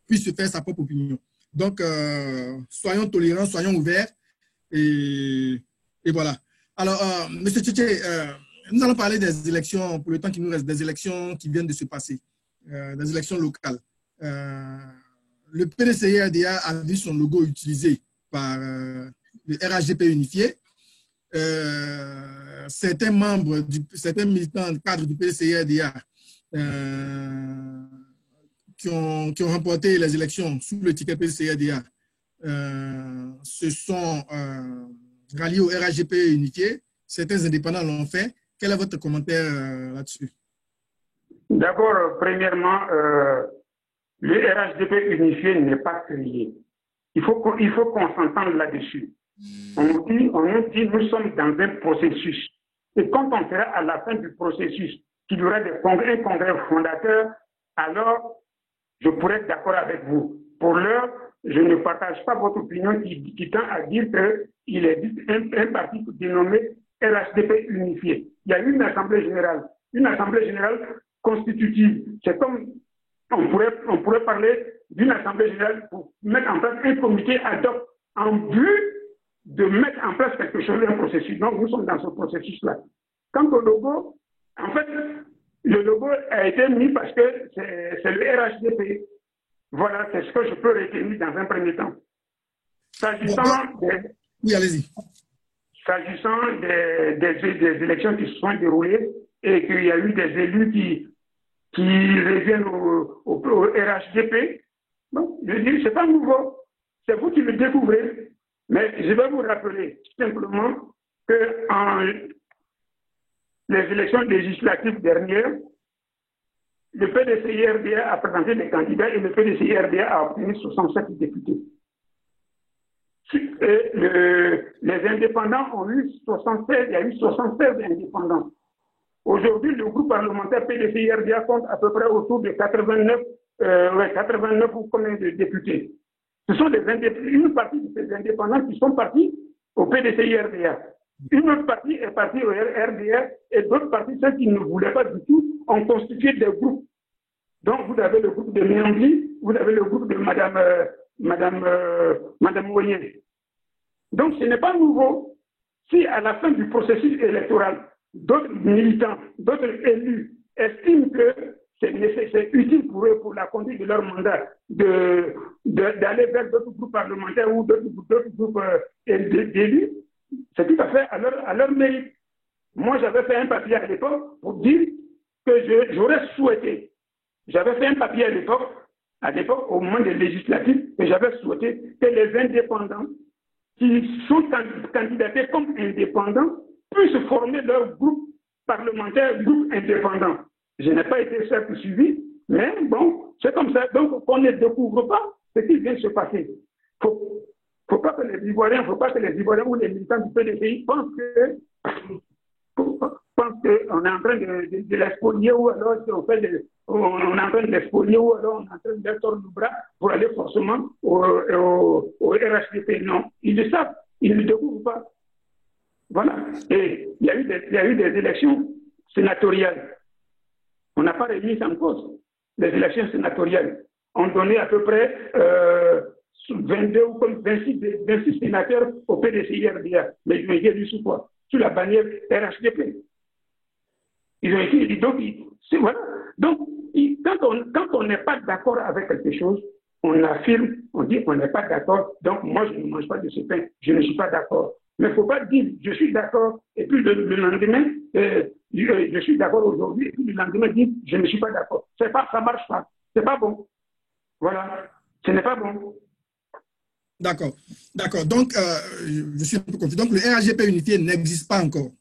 puisse se faire sa propre opinion. Donc, soyons tolérants, soyons ouverts. Et voilà. Alors, M. Tchétché, nous allons parler des élections, pour le temps qui nous reste, des élections qui viennent de se passer, des élections locales. Le PDCI-RDA a vu son logo utilisé par le RHDP unifié. Certains militants cadres du PDCI-RDA qui ont remporté les élections sous le ticket PDCI-RDA se sont ralliés au RHDP unifié. Certains indépendants l'ont fait. Quel est votre commentaire là-dessus? D'abord, premièrement, le RHDP unifié n'est pas créé. Il faut qu'on s'entende là-dessus. On nous dit nous sommes dans un processus. Et quand on sera à la fin du processus, qu'il y aura un congrès fondateur, alors je pourrais être d'accord avec vous. Pour l'heure, je ne partage pas votre opinion qui tend à dire qu'il existe un parti dénommé RHDP unifié. Il y a une assemblée générale constitutive. C'est comme on pourrait parler d'une assemblée générale pour mettre en place un comité ad hoc en but de mettre en place quelque chose, un processus. Donc, nous sommes dans ce processus-là. Quant au logo, en fait, le logo a été mis parce que c'est le RHDP. Voilà, c'est ce que je peux retenir dans un premier temps. S'agissant des élections qui se sont déroulées et qu'il y a eu des élus qui reviennent au RHDP, bon, je dis, c'est pas nouveau. C'est vous qui le découvrez. Mais je vais vous rappeler simplement que les élections législatives dernières, le PDCI-RDA a présenté des candidats et le PDCI-RDA a obtenu 67 députés. Et les indépendants ont eu 76, il y a eu 76 indépendants. Aujourd'hui, le groupe parlementaire PDCI-RDA compte à peu près autour de 89 ou combien de députés. Ce sont une partie de ces indépendants qui sont partis au PDCI-RDA. Une autre partie est partie au RDR et d'autres parties, ceux qui ne voulaient pas du tout, ont constitué des groupes. Donc, vous avez le groupe de Miambli, vous avez le groupe de Madame Moyen. Donc, ce n'est pas nouveau. Si à la fin du processus électoral, d'autres militants, d'autres élus estiment que c'est utile pour eux, pour la conduite de leur mandat, d'aller vers d'autres groupes parlementaires ou d'autres groupes d'élus, c'est tout à fait à leur mérite. Moi, j'avais fait un papier à l'époque pour dire que j'aurais souhaité. J'avais fait un papier à l'époque, au moment des législatives, et j'avais souhaité que les indépendants qui sont candidatés comme indépendants puissent former leur groupe parlementaire, groupe indépendant. Je n'ai pas été certes suivi, mais bon, c'est comme ça. Donc, on ne découvre pas ce qui vient de se passer. Il ne faut pas que les Ivoiriens ou les militants du PDCI pensent qu'on est en train de l'expolier ou alors on est en train de l'expolier ou alors on est en train de tordre le bras pour aller forcément au RHDP. Non, ils le savent, ils ne le découvrent pas. Voilà. Et il y a eu des élections sénatoriales. On n'a pas remis en cause les élections sénatoriales. On donnait à peu près 22 ou 26 sénateurs au PDCI-RDA. Mais ils ont été élus sous quoi? Sous la bannière RHDP. Ils ont été élus. Donc, voilà. Donc, quand on n'est pas d'accord avec quelque chose, on affirme, on dit qu'on n'est pas d'accord, donc moi je ne mange pas de ce pain, je ne suis pas d'accord. Mais il ne faut pas dire je suis d'accord et puis le lendemain, je suis d'accord aujourd'hui et puis le lendemain dire je ne suis pas d'accord. Ça ne marche pas. C'est pas bon. Voilà. Ce n'est pas bon. D'accord. D'accord. Donc, je suis un peu confus. Donc, le RHDP unifié n'existe pas encore.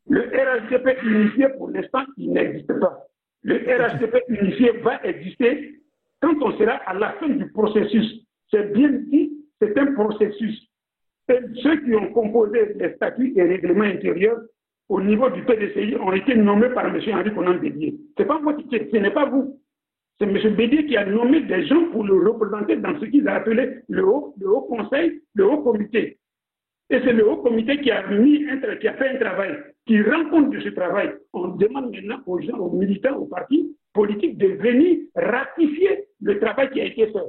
Le RHDP unifié, pour l'instant, il n'existe pas. Le RHDP unifié va exister quand on sera à la fin du processus. C'est bien dit, c'est un processus. Et ceux qui ont composé les statuts et règlements intérieurs au niveau du PDCI ont été nommés par M. Henri Konan Bédié. Ce n'est pas moi ce n'est pas vous. C'est M. Bédié qui a nommé des gens pour le représenter dans ce qu'ils ont appelé le haut conseil, le haut comité. Et c'est le haut comité qui a fait un travail, qui rend compte de ce travail. On demande maintenant aux gens, aux militants, aux partis politiques de venir ratifier le travail qui a été fait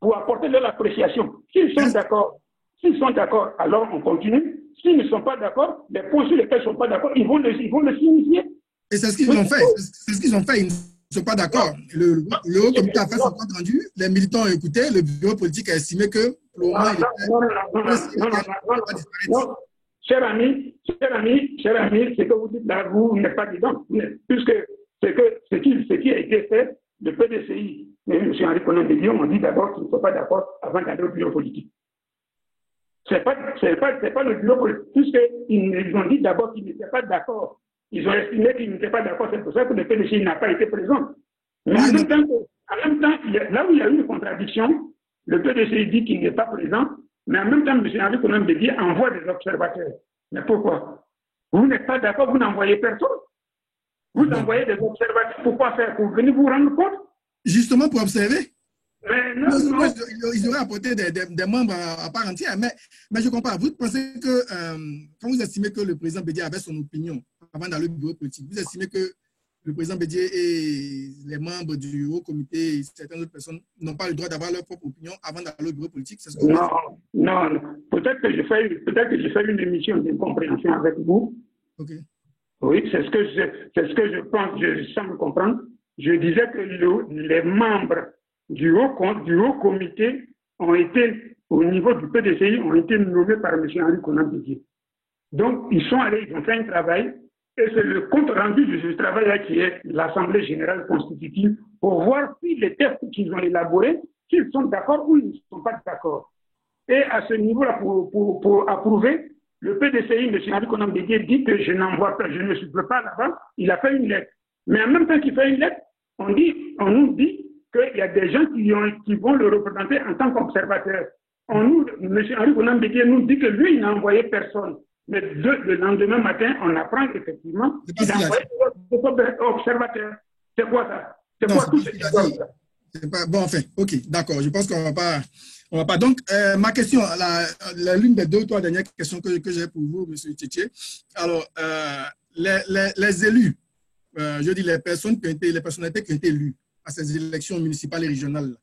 pour apporter leur appréciation. S'ils sont d'accord, alors on continue. S'ils ne sont pas d'accord, les points sur lesquels ils ne sont pas d'accord, ils vont le signifier. Et c'est ce qu'ils ont fait. C'est ce qu'ils ont fait. Ils ne sont pas d'accord. Le haut comité a fait son compte rendu. Les militants ont écouté. Le bureau politique a estimé que non. Cher ami, ce que vous dites là, vous n'êtes pas dedans. Puisque ce qui a été fait, le PDCI, M. Henri Konan Bédié, on dit d'abord qu'ils ne sont pas d'accord avant d'aller au bureau politique. Ce n'est pas le bureau politique, puisqu'ils ont dit d'abord qu'ils n'étaient pas d'accord. Ils ont estimé qu'ils n'étaient pas d'accord. C'est pour ça que le PDCI n'a pas été présent. Mais en même temps, là où il y a eu une contradiction, le PDCI dit qu'il n'est pas présent, mais en même temps, M. Henri Konan Bédié envoie des observateurs. Mais pourquoi? Vous n'êtes pas d'accord, vous n'envoyez personne. Vous envoyez des observateurs. Pourquoi faire? Pour venir vous rendre compte? Justement pour observer. Mais non. Ils auraient apporté des membres à part entière. Mais je comprends. Vous pensez que, quand vous estimez que le président Bédié avait son opinion avant d'aller au bureau politique, vous estimez que le président Bédié et les membres du haut comité et certaines autres personnes n'ont pas le droit d'avoir leur propre opinion avant d'aller au bureau politique? Non. Peut-être que je fais une émission d'incompréhension avec vous. Okay. Oui, c'est ce que je pense, je semble comprendre. Je disais que les membres du haut comité ont été, au niveau du PDCI, ont été nommés par M. Henri Konan Bédié. Donc, ils sont allés, ils ont fait un travail, et c'est le compte rendu de ce travail-là qui est l'Assemblée générale constitutive pour voir si les textes qu'ils ont élaborés, s'ils sont d'accord ou ils ne sont pas d'accord. Et à ce niveau-là, pour approuver, le PDCI, M. Henri Konan Bédié, dit que je n'envoie pas, je ne suis pas là-bas, il a fait une lettre. Mais en même temps qu'il fait une lettre, on nous dit qu'il y a des gens qui vont le représenter en tant qu'observateur. M. Henri Konan Bédié nous dit que lui, il n'a envoyé personne. Mais le lendemain matin, on apprend effectivement qu'il a envoyé des observateurs. C'est quoi ça? C'est quoi tout ce qui bon, enfin, ok, d'accord. Je pense qu'on On va pas. Donc, ma question, l'une des deux ou trois dernières questions que j'ai pour vous, M. Tchétché. Alors, les élus, je dis les personnalités qui ont été élues à ces élections municipales et régionales,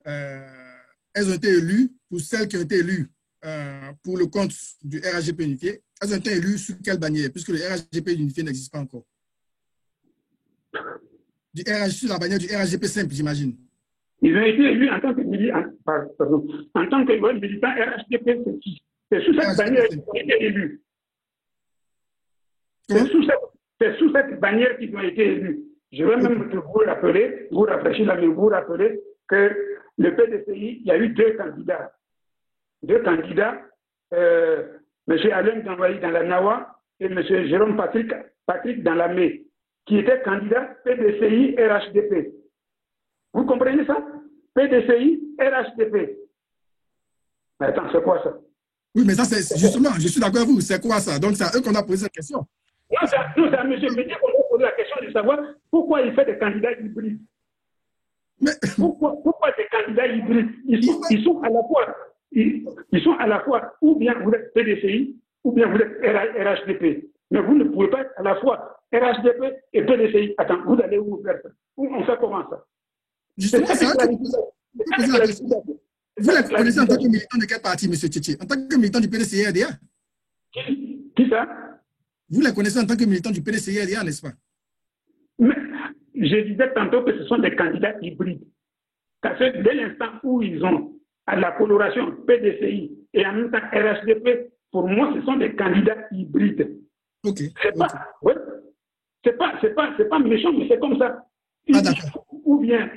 elles ont été élues, pour celles qui ont été élues pour le compte du RHGP unifié, elles ont été élues sous quelle bannière, puisque le RHGP unifié n'existe pas encore? Sur la bannière du RHGP simple, j'imagine. Ils ont été élus en tant que militants RHDP. C'est sous cette bannière qu'ils ont été élus. C'est sous cette bannière qu'ils ont été élus. Je vais même vous rappeler, vous rafraîchir la mémoire, vous rappeler que le PDCI, il y a eu deux candidats. M. Alain Gambayi dans la Nawa et M. Jérôme Patrick dans la ME, qui étaient candidats PDCI RHDP. Vous comprenez ça? PDCI, RHDP. Mais attends, c'est quoi ça? Oui, mais ça, c'est justement, je suis d'accord avec vous, c'est quoi ça? Donc, c'est à eux qu'on a posé cette question. Non, c'est à M. Médier qu'on a posé la question de savoir pourquoi il fait des candidats hybrides. Mais... Pourquoi des candidats hybrides? Ils sont à la fois, ils sont à la fois, ou bien vous êtes PDCI, ou bien vous êtes RHDP. Mais vous ne pouvez pas être à la fois RHDP et PDCI. Attends, vous allez où faire ça? On fait comment ça? Justement, c'est ça que vous les connaissez en tant que militant de quel parti, M. Tchétché? En tant que militant du PDCI-RDA? Qui ça? Vous les connaissez en tant que militant du PDCI-RDA, n'est-ce pas? Mais je disais tantôt que ce sont des candidats hybrides. Parce que dès l'instant où ils ont à la coloration PDCI et en même temps RHDP, pour moi, ce sont des candidats hybrides. Ok. C'est pas méchant, mais c'est comme ça. Ah, d'accord. Ou bien,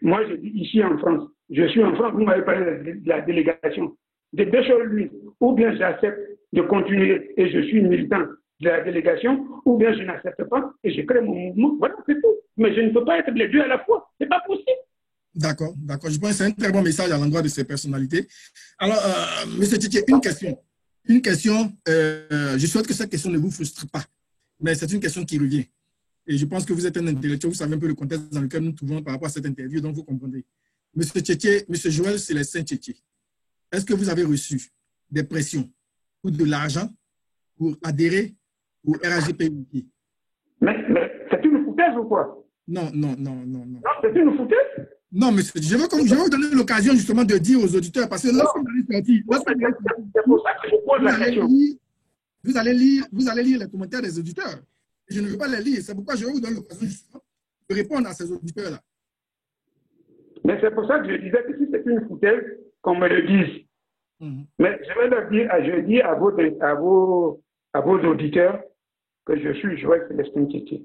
moi je dis ici en France, je suis en France, vous m'avez parlé de la délégation. Des deux choses, lui, ou bien j'accepte de continuer et je suis militant de la délégation, ou bien je n'accepte pas et je crée mon mouvement. Voilà, c'est tout. Mais je ne peux pas être les deux à la fois. C'est pas possible. D'accord, d'accord. Je pense que c'est un très bon message à l'endroit de ces personnalités. Alors, M. Tchétché, une question, je souhaite que cette question ne vous frustre pas, mais c'est une question qui revient. Et je pense que vous êtes un intellectuel, vous savez un peu le contexte dans lequel nous nous trouvons par rapport à cette interview, donc vous comprenez. M. Tchétché, M. Joël Célestin Tchétché, est-ce que vous avez reçu des pressions ou de l'argent pour adhérer au RHGP? Mais c'est une foutaise ou quoi? Non. Non, c'est une foutaise? Non, monsieur, je vais vous donner l'occasion justement de dire aux auditeurs, parce que lorsque vous allez sortir, c'est pour ça que je pose la question. Vous allez lire les commentaires des auditeurs. Je ne veux pas les lire. C'est pourquoi je vais vous donner l'occasion justement de répondre à ces auditeurs-là. Mais c'est pour ça que je disais que si c'est une foutaise, qu'on me le dise. Mais je vais leur dire, je dis à vos auditeurs que je suis Joël Célestin Tchétché.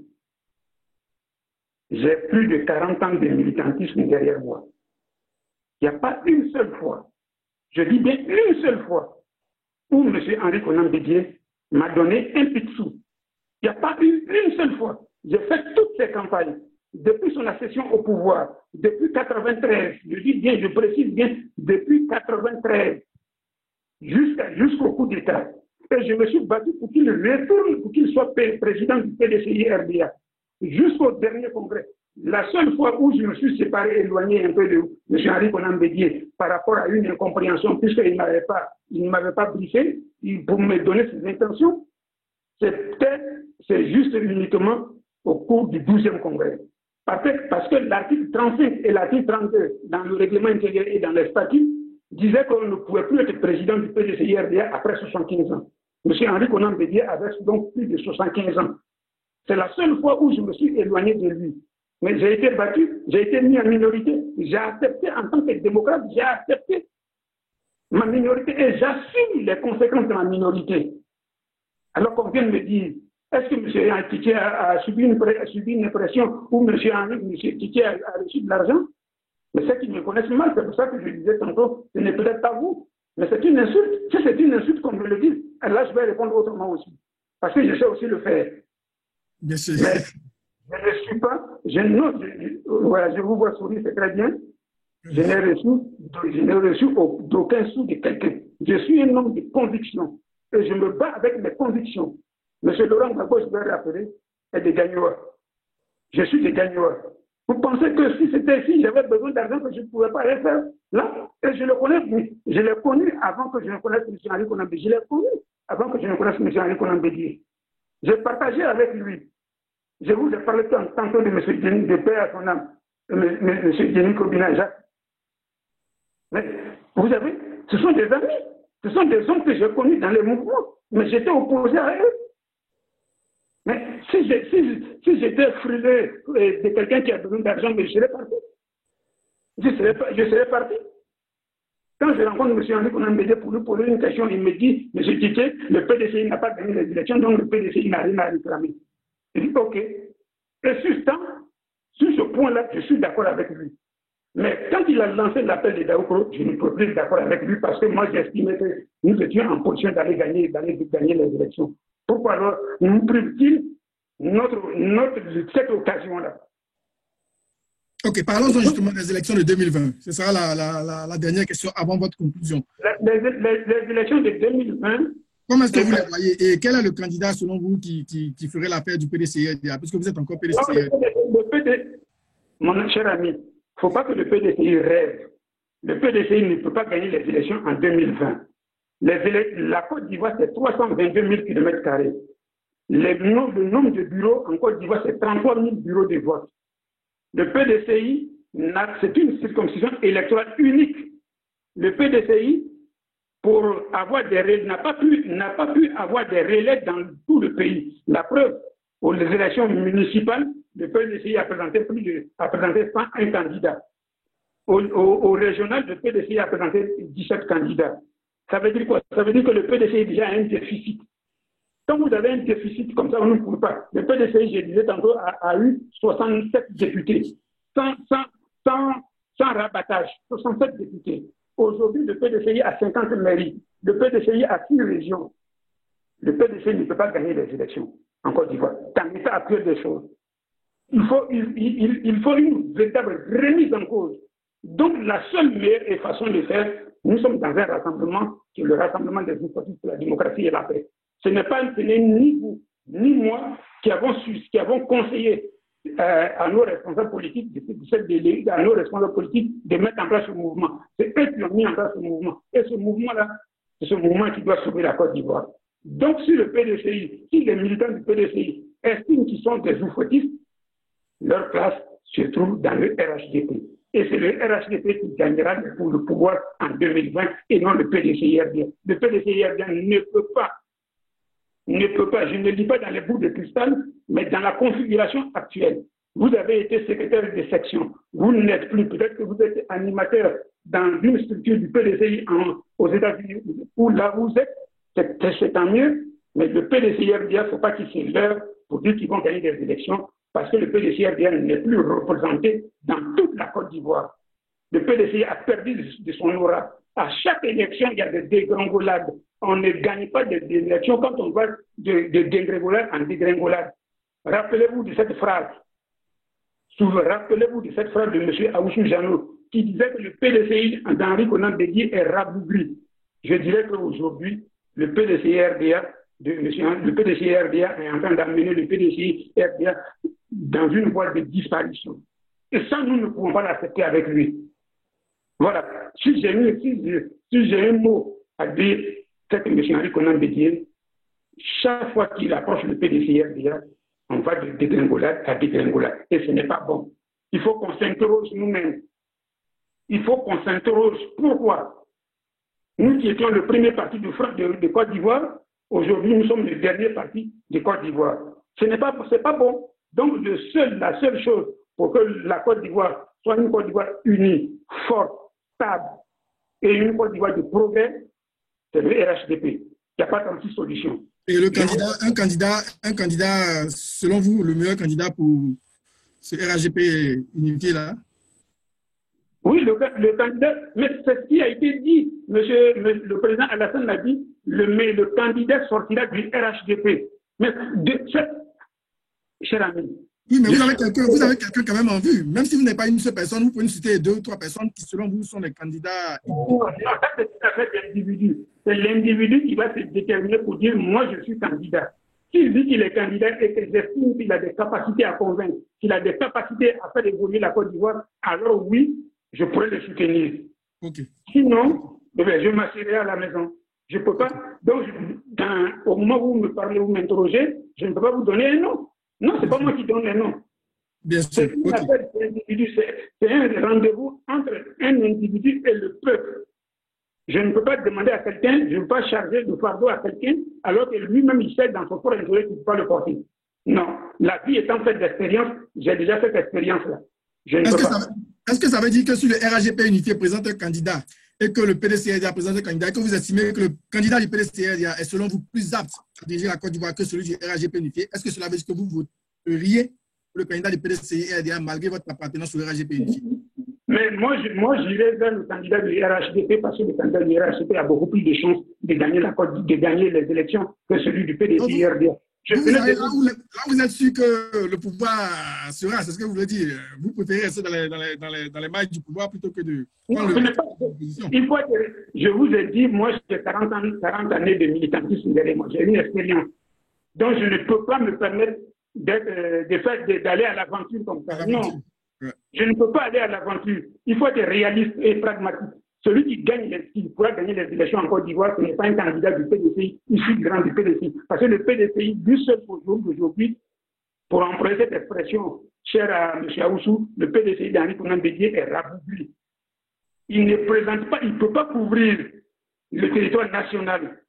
J'ai plus de 40 ans de militantisme derrière moi. Il n'y a pas une seule fois, je dis bien une seule fois, où M. Henri Konan Bédié m'a donné un petit sou. Il n'y a pas une seule fois. J'ai fait toutes ces campagnes, depuis son accession au pouvoir, depuis 93, je dis bien, je précise bien, depuis 93, jusqu'au coup d'État. Et je me suis battu pour qu'il retourne, pour qu'il soit président du PDCI-RDA, jusqu'au dernier congrès. La seule fois où je me suis séparé, éloigné un peu de M. Henri Konan Bédié par rapport à une incompréhension, puisqu'il ne m'avait pas briefé pour me donner ses intentions, c'est juste uniquement au cours du 12e congrès. Parce que l'article 35 et l'article 32 dans le règlement intérieur et dans les statuts disaient qu'on ne pouvait plus être président du PDCI-RDA après 75 ans. M. Henri Konan Bédié avait donc plus de 75 ans. C'est la seule fois où je me suis éloigné de lui. Mais j'ai été battu, j'ai été mis en minorité. J'ai accepté, en tant que démocrate, j'ai accepté ma minorité et j'assume les conséquences de ma minorité. Alors qu'on vient de me dire, est-ce que M. Tchétché a subi une pression ou M. Tchétché a reçu de l'argent? Mais ceux qui me connaissent mal, c'est pour ça que je disais tantôt, ce n'est peut-être pas vous, mais c'est une insulte. Si c'est une insulte qu'on me le dise, là je vais répondre autrement aussi. Parce que je sais aussi le faire. Bien sûr. Mais je ne suis pas, voilà, je vous vois sourire, c'est très bien. Je n'ai reçu d'aucun sou de quelqu'un. Je suis un homme de conviction. Et je me bats avec mes convictions. M. Laurent Gbagbo, je vais rappeler, est des gagneurs. Je suis des gagneurs. Vous pensez que si c'était ici, j'avais besoin d'argent que je ne pouvais pas aller faire là? Et je le connais, je l'ai connu avant que je ne connaisse M. Henri Konan Bédié. Je l'ai connu avant que je ne connaisse M. Henri Konan Bédié. J'ai partagé avec lui. Je vous ai parlé tantôt de M. Denis, de Père à son âme, M. Denis Kobina Jacques. Mais vous savez, ce sont des amis, ce sont des hommes que j'ai connus dans les mouvements, mais j'étais opposé à eux. Mais si j'étais frileux de quelqu'un qui a besoin d'argent, mais je serais parti. Je serais parti. Quand je rencontre M. Henri Konan Bédié pour lui poser une question, il me dit, M. Tché, le PDCI n'a pas gagné les élections, donc le PDCI n'a rien à réclamer. Je dis, OK. Et sur ce point-là, je suis d'accord avec lui. Mais quand il a lancé l'appel de Daoukro, je ne peux plus être d'accord avec lui parce que moi, j'estimais que nous étions en position d'aller gagner les élections. Pourquoi alors nous prive-t-il cette occasion-là? Ok, parlons-en justement des élections de 2020. Ce sera la dernière question avant votre conclusion. Les élections de 2020... Comment est-ce que vous les voyez et quel est le candidat selon vous qui ferait l'affaire du PDCI-RDA puisque vous êtes encore PDCI? Mon cher ami, il ne faut pas que le PDCI rêve. Le PDCI ne peut pas gagner les élections en 2020. La Côte d'Ivoire, c'est 322 000 km². Le nombre de bureaux en Côte d'Ivoire, c'est 33 000 bureaux de vote. Le PDCI, c'est une circonscription électorale unique. Le PDCI, pour avoir des relais, n'a pas pu avoir des relais dans tout le pays. La preuve, pour les élections municipales, le PDCI a présenté 101 candidats. Au régional, le PDCI a présenté 17 candidats. Ça veut dire quoi? Ça veut dire que le PDCI déjà a un déficit. Quand vous avez un déficit comme ça, on ne peut pas. Le PDCI, je disais tantôt, a eu 67 députés, sans rabattage, 67 députés. Aujourd'hui, le PDCI a 50 mairies. Le PDCI a 6 régions. Le PDCI ne peut pas gagner les élections en Côte d'Ivoire. Dans l'état actuel des choses. Il faut une véritable remise en cause. Donc, la seule meilleure façon de faire, nous sommes dans un rassemblement qui est le rassemblement des initiatives pour la démocratie et la paix. Ce n'est ni vous, ni moi qui avons conseillé à nos responsables politiques, à nos responsables politiques de mettre en place ce mouvement. C'est eux qui ont mis en place ce mouvement. Et ce mouvement-là, c'est ce mouvement qui doit sauver la Côte d'Ivoire. Donc, si le PDCI, si les militants du PDCI estiment qu'ils sont des oufetistes, leur place se trouve dans le RHDP. Et c'est le RHDP qui gagnera pour le pouvoir en 2020 et non le PDCI-RDA. Le PDCI-RDA ne peut pas, je ne le dis pas dans les bouts de cristal, mais dans la configuration actuelle. Vous avez été secrétaire de section, vous n'êtes plus, peut-être que vous êtes animateur dans une structure du PDCI aux États-Unis, où là vous êtes, c'est tant mieux, mais le PDCI-RDA, il ne faut pas qu'ils se leurrent pour dire qu'ils vont gagner des élections, parce que le PDCI-RDA n'est plus représenté dans toute la Côte d'Ivoire. Le PDCI a perdu de son aura. À chaque élection, il y a des dégringolades. On ne gagne pas des élections quand on va de dégringolade en dégringolade. Rappelez-vous de cette phrase. Rappelez-vous de cette phrase de M. Aoussou Jano qui disait que le PDCI d'Henri Konan Bédié est rabougri. Je dirais qu'aujourd'hui, le PDCI-RDA est en train d'amener le PDCI-RDA dans une voie de disparition. Et ça, nous ne pouvons pas l'accepter avec lui. Voilà. Si j'ai un mot à dire, c'est que M. Henri Konan Bédié, chaque fois qu'il approche le PDCI-RDA, on va de dégringolade à dégringolade. Et ce n'est pas bon. Il faut qu'on s'interroge nous-mêmes. Il faut qu'on s'interroge pourquoi. Nous qui étions le premier parti de Côte d'Ivoire, aujourd'hui nous sommes le dernier parti de Côte d'Ivoire. C'est pas bon. Donc la seule chose pour que la Côte d'Ivoire soit une Côte d'Ivoire unie, forte, stable et une Côte d'Ivoire de progrès, c'est le RHDP. Il n'y a pas 36 solutions. Et un candidat, selon vous, le meilleur candidat pour ce RHDP unité là? Oui, le candidat, mais c'est ce qui a été dit. Le président Alassane l'a dit, le candidat sortira du RHDP. Mais cher ami. Oui, mais vous avez quelqu'un quand même en vue. Même si vous n'êtes pas une seule personne, vous pouvez nous citer 2 ou 3 personnes qui, selon vous, sont des candidats. Non, ça, c'est tout à fait l'individu. C'est l'individu qui va se déterminer pour dire, moi, je suis candidat. S'il dit qu'il est candidat et que j'estime qu'il a des capacités à convaincre, qu'il a des capacités à faire évoluer la Côte d'Ivoire, alors oui, je pourrais le soutenir. Okay. Sinon, je m'assurerai à la maison. Je ne peux pas. Donc, au moment où vous me parlez, vous m'interrogez, je ne peux pas vous donner un nom. Non, ce n'est pas moi qui donne les noms. Bien sûr. C'est un rendez-vous entre un individu et le peuple. Je ne peux pas demander à quelqu'un, je ne peux pas charger de fardeau à quelqu'un, alors que lui-même, il sait dans son propre intérêt qu'il ne peut pas le porter. Non, la vie étant faite d'expérience, j'ai déjà cette expérience-là. Est-ce que ça veut dire que si le RAGP unifié présente un candidat et que le PDCRDA présente un candidat et que vous estimez que le candidat du PDCRDA est selon vous plus apte à diriger la Côte d'Ivoire que celui du RAGP unifié, est-ce que cela veut dire que vous voteriez pour le candidat du PDCRDA malgré votre appartenance au RAGP unifié? Mais moi, j'irais vers le candidat du RHDP parce que le candidat du RHDP a beaucoup plus de chances de gagner de gagner les élections que celui du PDCRDA. Là, vous êtes sûr que le pouvoir sera, c'est ce que vous voulez dire. Vous préférez rester dans les mailles du pouvoir plutôt que de... Non, il faut que, je vous ai dit, moi, j'ai 40 années de militantisme derrière moi. J'ai une expérience. Donc, je ne peux pas me permettre d'aller à l'aventure comme ça. Non, je ne peux pas aller à l'aventure. Il faut être réaliste et pragmatique. Celui qui pourra gagner les élections en Côte d'Ivoire, ce n'est pas un candidat du PDCI, issu du grand du PDCI. Parce que le PDCI, du seul aujourd'hui, pour employer cette expression chère à M. Aoussou, le PDCI d'Henri Konan Bédié est rabougri. Il ne présente pas, il ne peut pas couvrir le territoire national.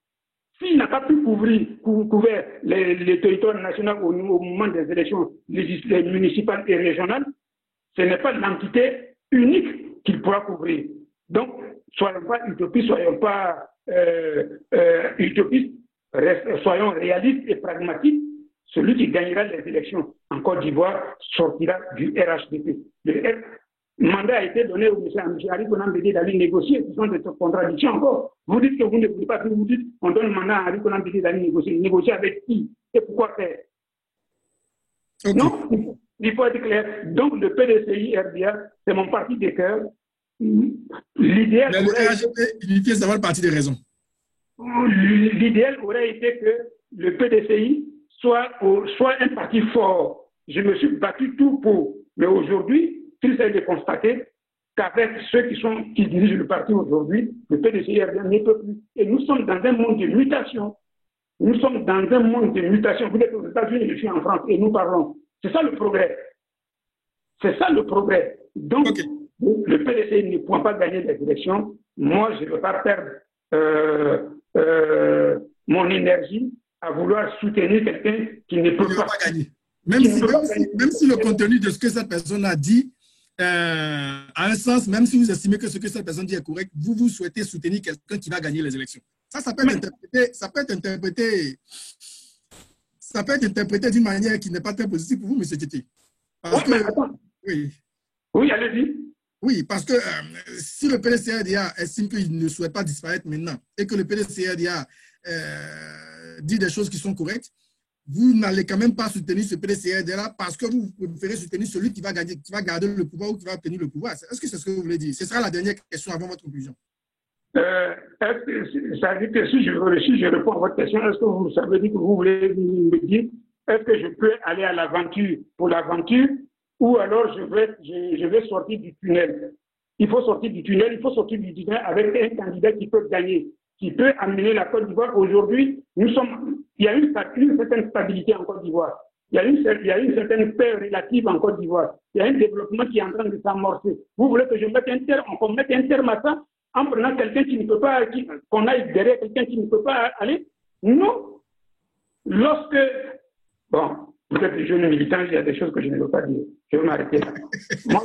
S'il n'a pas pu couvrir les territoires nationaux au moment des élections municipales et régionales, ce n'est pas l'entité unique qu'il pourra couvrir. Donc, soyons pas utopistes, soyons pas utopistes, soyons réalistes et pragmatiques. Celui qui gagnera les élections en Côte d'Ivoire sortira du RHDP. Le mandat a été donné au M. Henri Konan Bédié d'aller négocier. Ce sont des contradictions encore. Vous dites que vous ne voulez pas, vous dites on donne le mandat à Henri Konan Bédié d'aller négocier. Négocier avec qui et pourquoi faire? Okay. Non, il faut être clair. Donc, le PDCI RDA, c'est mon parti de cœur. L'idéal aurait été que le PDCI soit un parti fort. Je me suis battu tout pour. Mais aujourd'hui, il s'est de constater qu'avec ceux qui dirigent le parti aujourd'hui, le PDCI ne peut plus. Et nous sommes dans un monde de mutation. Nous sommes dans un monde de mutation. Vous êtes aux États-Unis, je suis en France et nous parlons. C'est ça le progrès. C'est ça le progrès. Donc, le PDCI ne pourra pas gagner les élections. Moi, je ne veux pas perdre mon énergie à vouloir soutenir quelqu'un qui ne peut pas gagner. Même si le contenu de ce que cette personne a dit a un sens, même si vous estimez que ce que cette personne dit est correct, vous souhaitez soutenir quelqu'un qui va gagner les élections. Ça peut être interprété d'une manière qui n'est pas très positive pour vous, M. Titi. Oui, allez-y. Oui, parce que si le PDCRDA estime qu'il ne souhaite pas disparaître maintenant et que le PDCRDA dit des choses qui sont correctes, vous n'allez quand même pas soutenir ce PDCRDA parce que vous préférez soutenir celui qui va garder le pouvoir ou qui va obtenir le pouvoir. Est-ce que c'est ce que vous voulez dire? Ce sera la dernière question avant votre conclusion. Ça veut dire que si je réponds à votre question, est-ce que ça veut dire que vous voulez me dire est-ce que je peux aller à l'aventure pour l'aventure ou alors je vais sortir du tunnel? Il faut sortir du tunnel, avec un candidat qui peut gagner, qui peut amener la Côte d'Ivoire. Aujourd'hui, il y a une certaine stabilité en Côte d'Ivoire. Il y a une certaine paix relative en Côte d'Ivoire. Il y a un développement qui est en train de s'amorcer. Vous voulez que je mette qu'on mette un terme à ça en prenant quelqu'un qui ne peut pas, qu'on aille derrière quelqu'un qui ne peut pas aller? Non. Lorsque, bon, vous êtes jeune militant, il y a des choses que je ne veux pas dire. Je vais m'arrêter là. Moi,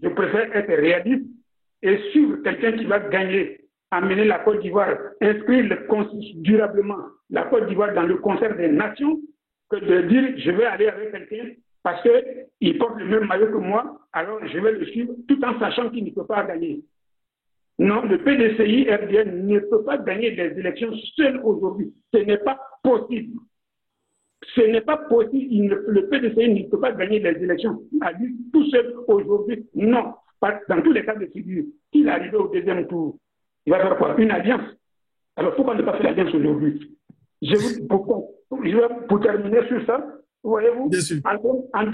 je préfère être réaliste et suivre quelqu'un qui va gagner, amener la Côte d'Ivoire, inscrire durablement la Côte d'Ivoire dans le concert des nations, que de dire je vais aller avec quelqu'un parce qu'il porte le même maillot que moi, alors je vais le suivre tout en sachant qu'il ne peut pas gagner. Non, le PDCI RDN ne peut pas gagner les élections seul aujourd'hui. Ce n'est pas possible. Ce n'est pas possible. Le PDCI ne peut pas gagner les élections à lui tout seul aujourd'hui. Non. Dans tous les cas de figure, s'il arrive au deuxième tour, il va faire quoi? Une alliance. Alors pourquoi ne pas faire l'alliance aujourd'hui? Je vous dis pourquoi. pour terminer sur ça, voyez-vous, en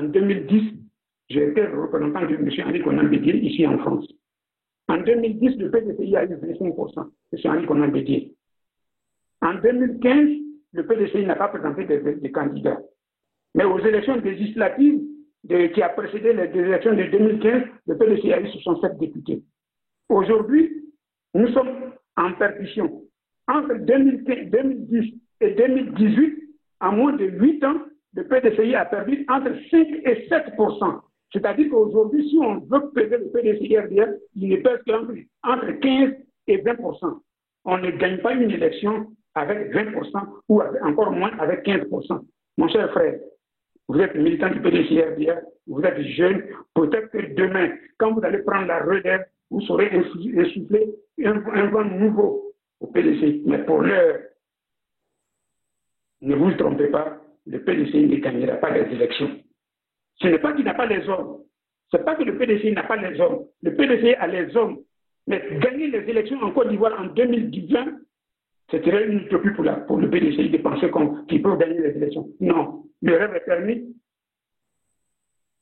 2010, j'ai été représentant de M. Henri Konan Bédié ici en France. En 2010, le PDCI a eu 25%, M. Henri Konan Bédié. En 2015, le PDCI n'a pas présenté des candidats. Mais aux élections législatives qui a précédé les élections de 2015, le PDCI a eu 67 députés. Aujourd'hui, nous sommes en perdition. Entre 2010 et 2018, en moins de 8 ans, le PDCI a perdu entre 5 et 7%. C'est-à-dire qu'aujourd'hui, si on veut peser le PDCI RDR, il ne pèse qu'entre 15 et 20%. On ne gagne pas une élection avec 20% ou encore moins avec 15%. Mon cher frère, vous êtes militant du PDCI RDR, vous êtes jeune, peut-être que demain, quand vous allez prendre la relève, vous saurez insuffler un vent nouveau au PDCI. Mais pour l'heure, ne vous trompez pas, le PDCI ne gagnera pas les élections. Ce n'est pas qu'il n'a pas les hommes. Ce n'est pas que le PDCI n'a pas les hommes. Le PDCI a les hommes. Mais gagner les élections en Côte d'Ivoire en 2020, ce serait une utopie pour le PDCI de penser qu'il peut gagner les élections. Non, le rêve est permis.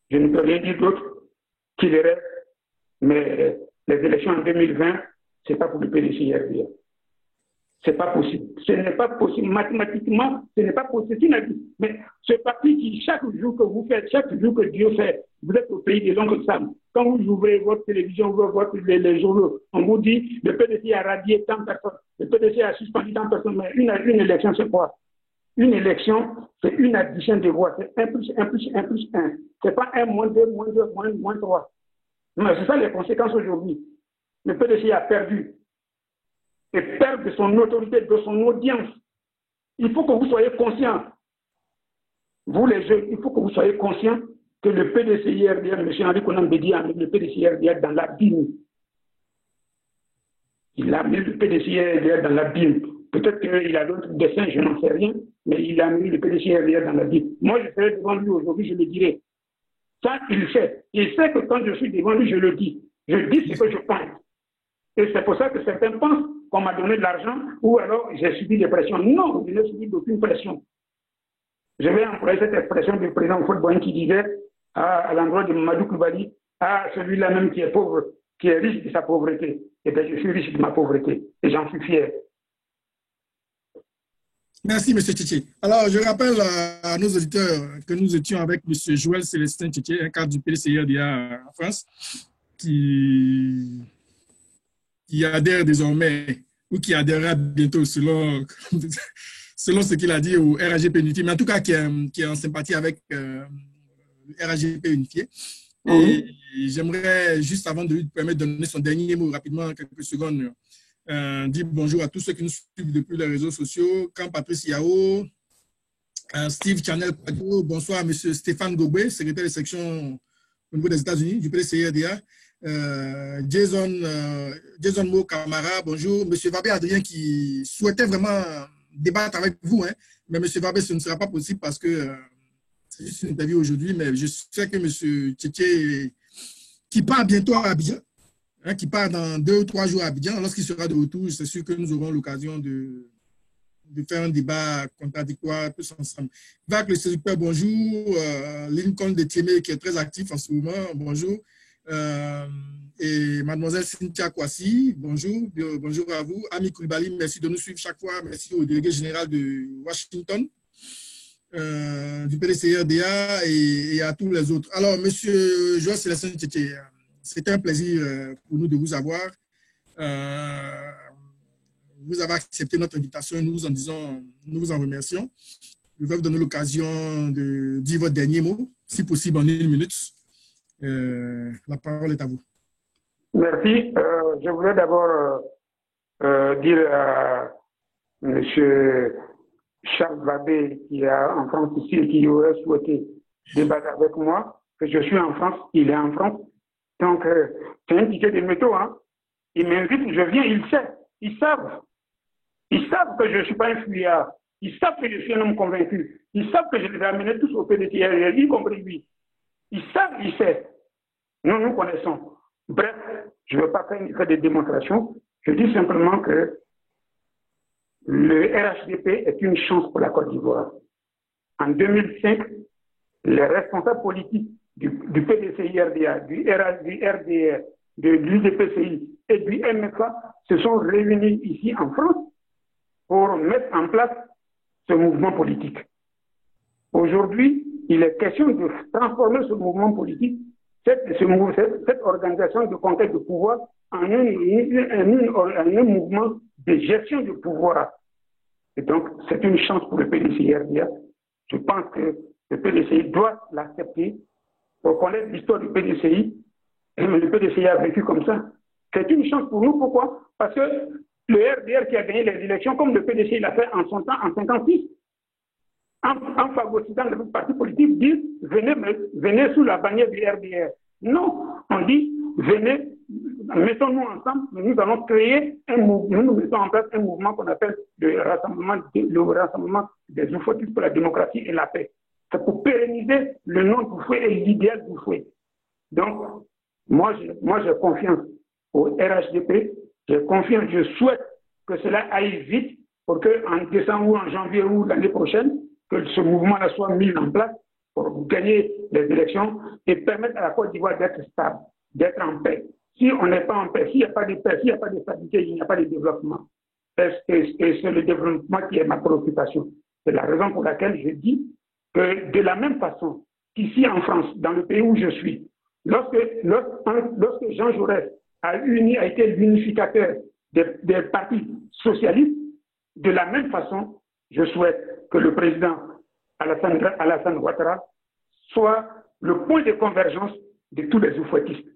Je ne peux rien dire d'autre qu'il rêve. Mais les élections en 2020, ce n'est pas pour le PDCI RDR. Ce n'est pas possible. Ce n'est pas possible. Mathématiquement, ce n'est pas possible. Mais ce parti qui, chaque jour que vous faites, chaque jour que Dieu fait, vous êtes au pays de l'oncle Sam. Quand vous ouvrez votre télévision, vous ouvrez les journaux, on vous dit le PDCI a radié tant de personnes, le PDCI a suspendu tant de personnes. Mais une élection, c'est quoi? Une élection, c'est une addition de voix. C'est 1 plus 1 plus 1 plus 1. Ce n'est pas 1 moins 2 moins 2 moins 3. Mais c'est ça les conséquences aujourd'hui. Le PDCI a perdu. Et perdre de son autorité, de son audience. Il faut que vous soyez conscients, vous les jeunes, il faut que vous soyez conscients que le PDCI RDR, M. Henri Konan Bédié, a mis le PDCI RDR dans l'abîme. Il a mis le PDCI RDR dans l'abîme. Peut-être qu'il a d'autres dessins, je n'en sais rien, mais il a mis le PDCI RDR dans l'abîme. Moi, je serai devant lui aujourd'hui, je le dirai. Ça, il sait. Il sait que quand je suis devant lui, je le dis. Je dis ce que je pense. Et c'est pour ça que certains pensent qu'on m'a donné de l'argent ou alors j'ai subi des pressions. Non, je n'ai subi d'aucune pression. Je vais employer cette expression du président Football qui disait à l'endroit de Mamadou Koulibaly, à celui-là même qui est pauvre, qui est riche de sa pauvreté. Et bien, je suis riche de ma pauvreté et j'en suis fier. Merci, M. Tchétché. Alors, je rappelle à nos auditeurs que nous étions avec M. Joël Célestin Tchétché, un cadre du PDCI-RDA en France, qui adhère désormais, ou qui adhérera bientôt selon ce qu'il a dit au RAGP Unifié, mais en tout cas qui est en sympathie avec RAGP Unifié. Et j'aimerais, juste avant de lui permettre de donner son dernier mot rapidement, en quelques secondes, dire bonjour à tous ceux qui nous suivent depuis les réseaux sociaux, comme Patrice Yao, Steve Chanel Padio, bonsoir à M. Stéphane Gobé, secrétaire de section au niveau des États-Unis du PDCI-RDA. Jason Mo Camara, bonjour. M. Vabé Adrien qui souhaitait vraiment débattre avec vous, hein, mais M. Vabé, ce ne sera pas possible parce que c'est juste une interview aujourd'hui, mais je sais que M. Tchétché, qui part bientôt à Abidjan, hein, qui part dans 2 ou 3 jours à Abidjan, lorsqu'il sera de retour, c'est sûr que nous aurons l'occasion de faire un débat contradictoire tous ensemble. Vac le séducteur, bonjour. Lincoln de Thiémé qui est très actif en ce moment, bonjour. Et mademoiselle Cynthia Kwasi, bonjour, bonjour à vous. Ami Koulibaly, merci de nous suivre chaque fois. Merci au délégué général de Washington, du PDCI-RDA et à tous les autres. Alors, monsieur Joël Célestin Tchétché, c'était un plaisir pour nous de vous avoir. Vous avez accepté notre invitation et nous vous en remercions. Je vais vous donner l'occasion de dire votre dernier mot, si possible en 1 minute. La parole est à vous. Merci. Je voulais d'abord dire à M. Charles Vabé, qui est en France ici et qui aurait souhaité débattre avec moi, que je suis en France, il est en France. Donc, c'est un ticket de métaux. Hein. Il m'invite, je viens, il sait. Ils savent. Ils savent que je ne suis pas un fuyard. Ils savent que je suis un homme convaincu. Ils savent que je les ai amenés tous au PDCI, y compris lui. Ils savent, ils savent. Nous connaissons. Bref, je ne veux pas faire de démonstration. Je dis simplement que le RHDP est une chance pour la Côte d'Ivoire. En 2005, les responsables politiques du PDCI-RDA, du RDR, de l'UDPCI et du MFA se sont réunis ici en France pour mettre en place ce mouvement politique. Aujourd'hui, il est question de transformer ce mouvement politique, cette organisation de conquête de pouvoir, en un mouvement de gestion du pouvoir. Et donc, c'est une chance pour le PDCI-RDA. Je pense que le PDCI doit l'accepter pour connaître l'histoire du PDCI. Et le PDCI a vécu comme ça. C'est une chance pour nous. Pourquoi? Parce que le RDR qui a gagné les élections, comme le PDCI l'a fait en son temps, en 1956, en phagocytant le parti politique, dit venez sous la bannière du RDR. Non, on dit venez, mettons-nous ensemble, nous allons créer un mouvement, nous mettons en place un mouvement qu'on appelle le rassemblement des oufouettistes pour la démocratie et la paix. C'est pour pérenniser le nom d'Oufoué et l'idéal d'Oufoué. Donc, moi j'ai confiance au RHDP, j'ai confiance, je souhaite que cela aille vite pour qu'en décembre ou en janvier ou l'année prochaine, que ce mouvement-là soit mis en place pour gagner les élections et permettre à la Côte d'Ivoire d'être stable, d'être en paix. Si on n'est pas en paix, s'il n'y a pas de paix, s'il n'y a pas de stabilité, il n'y a pas de développement. Et c'est le développement qui est ma préoccupation. C'est la raison pour laquelle je dis que de la même façon qu'ici en France, dans le pays où je suis, lorsque Jean Jaurès a été l'unificateur des partis socialistes, de la même façon, je souhaite que le président Alassane Ouattara soit le point de convergence de tous les oufouettistes.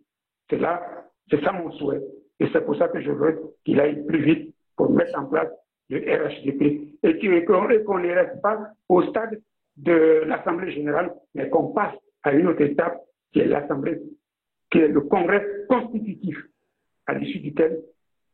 C'est ça mon souhait. Et c'est pour ça que je veux qu'il aille plus vite pour mettre en place le RHDP et qu'on ne reste pas au stade de l'Assemblée générale, mais qu'on passe à une autre étape qui est l'Assemblée, qui est le Congrès constitutif, à l'issue duquel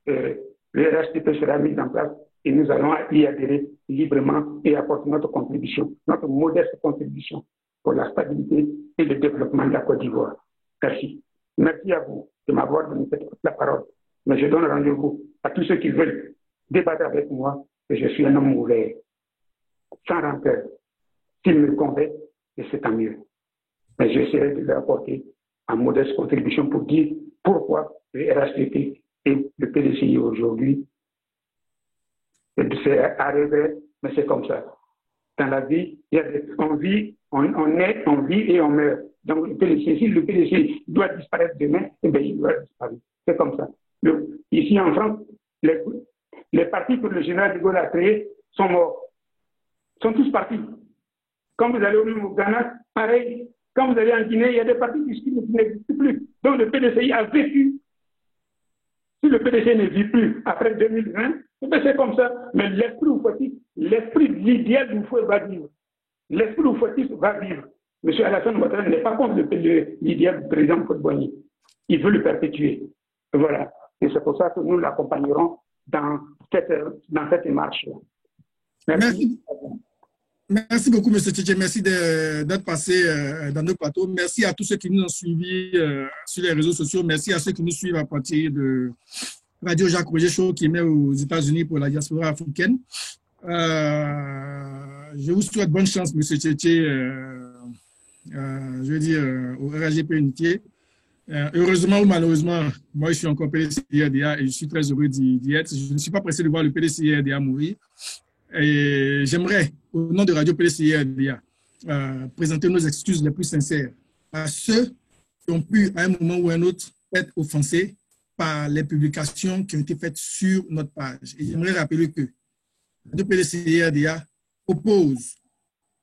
le RHDP sera mis en place et nous allons y adhérer librement et apporter notre contribution, notre modeste contribution pour la stabilité et le développement de la Côte d'Ivoire. Merci. Merci à vous de m'avoir donné la parole. Mais je donne rendez-vous à tous ceux qui veulent débattre avec moi que je suis un homme ouvert, sans rancœur. S'ils me convainc, c'est tant mieux. Mais j'essaierai de leur apporter une modeste contribution pour dire pourquoi le RHDP et le PDCI aujourd'hui, c'est à regret, mais c'est comme ça. Dans la vie, on vit et on meurt. Donc, si le PDCI doit disparaître demain, eh bien, il doit disparaître. C'est comme ça. Ici en France, les partis que le général de Gaulle a créés sont morts. Sont tous partis. Quand vous allez au Ghana, pareil. Quand vous allez en Guinée, il y a des partis qui n'existent plus. Donc, le PDCI a vécu. Si le PDCI ne vit plus après 2020, eh bien, c'est comme ça. Mais l'esprit oufouettiste, l'esprit l'idéal d'Oufoué va vivre. L'esprit oufouettiste va vivre. M. Alassane Ouattara n'est pas contre l'idéal du président Faure-Boigny. Il veut le perpétuer. Voilà. Et c'est pour ça que nous l'accompagnerons dans cette démarche-là. Merci. Merci beaucoup, M. Tchétché. Merci d'être passé dans nos plateaux. Merci à tous ceux qui nous ont suivis sur les réseaux sociaux. Merci à ceux qui nous suivent à partir de Radio Jacques Roger Show qui émet aux États-Unis pour la diaspora africaine. Je vous souhaite bonne chance, M. Tchétché, je veux dire, au RHDP Unité. Heureusement ou malheureusement, moi je suis encore PDCI-RDA et je suis très heureux d'y être. Je ne suis pas pressé de voir le PDCI-RDA mourir. Et j'aimerais, au nom de Radio PDCI-RDA, présenter nos excuses les plus sincères à ceux qui ont pu, à un moment ou à un autre, être offensés par les publications qui ont été faites sur notre page. Et j'aimerais rappeler que Radio PDCI-RDA oppose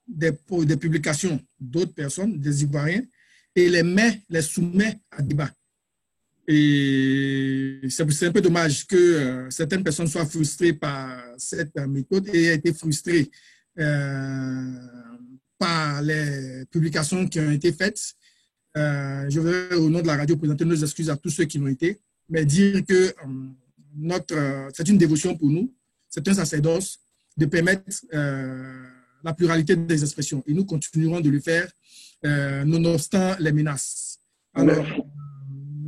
des publications d'autres personnes, des Ivoiriens, et les soumet à débat. Et c'est un peu dommage que certaines personnes soient frustrées par cette méthode et aient été frustrées par les publications qui ont été faites. Je veux, au nom de la radio, présenter nos excuses à tous ceux qui l'ont été, mais dire que c'est une dévotion pour nous, c'est un sacerdoce de permettre la pluralité des expressions. Et nous continuerons de le faire, nonobstant les menaces. Alors,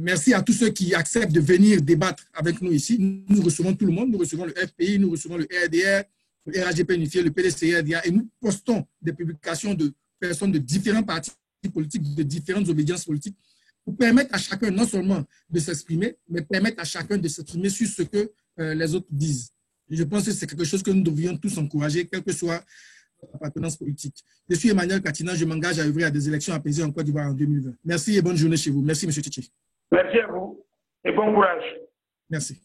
Merci à tous ceux qui acceptent de venir débattre avec nous ici. Nous recevons tout le monde. Nous recevons le FPI, nous recevons le RDR, le RAGP unifié, le PDCRDA, et nous postons des publications de personnes de différents partis politiques, de différentes obédiences politiques, pour permettre à chacun non seulement de s'exprimer, mais permettre à chacun de s'exprimer sur ce que les autres disent. Et je pense que c'est quelque chose que nous devrions tous encourager, quelle que soit notre appartenance politique. Je suis Emmanuel Katina, je m'engage à œuvrer à des élections apaisées en Côte d'Ivoire en 2020. Merci et bonne journée chez vous. Merci, M. Tchétché. Merci à vous et bon courage. Merci.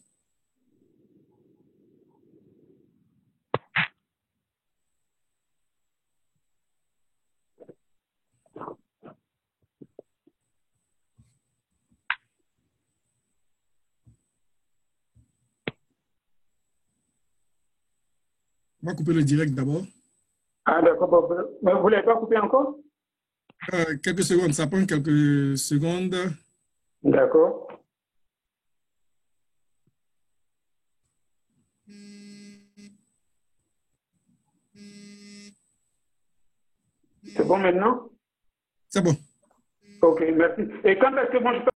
On va couper le direct d'abord. Ah, d'accord. Mais vous ne l'avez pas coupé encore? Quelques secondes, ça prend quelques secondes. D'accord. C'est bon maintenant? C'est bon. Ok, merci. Et quand est-ce que moi je peux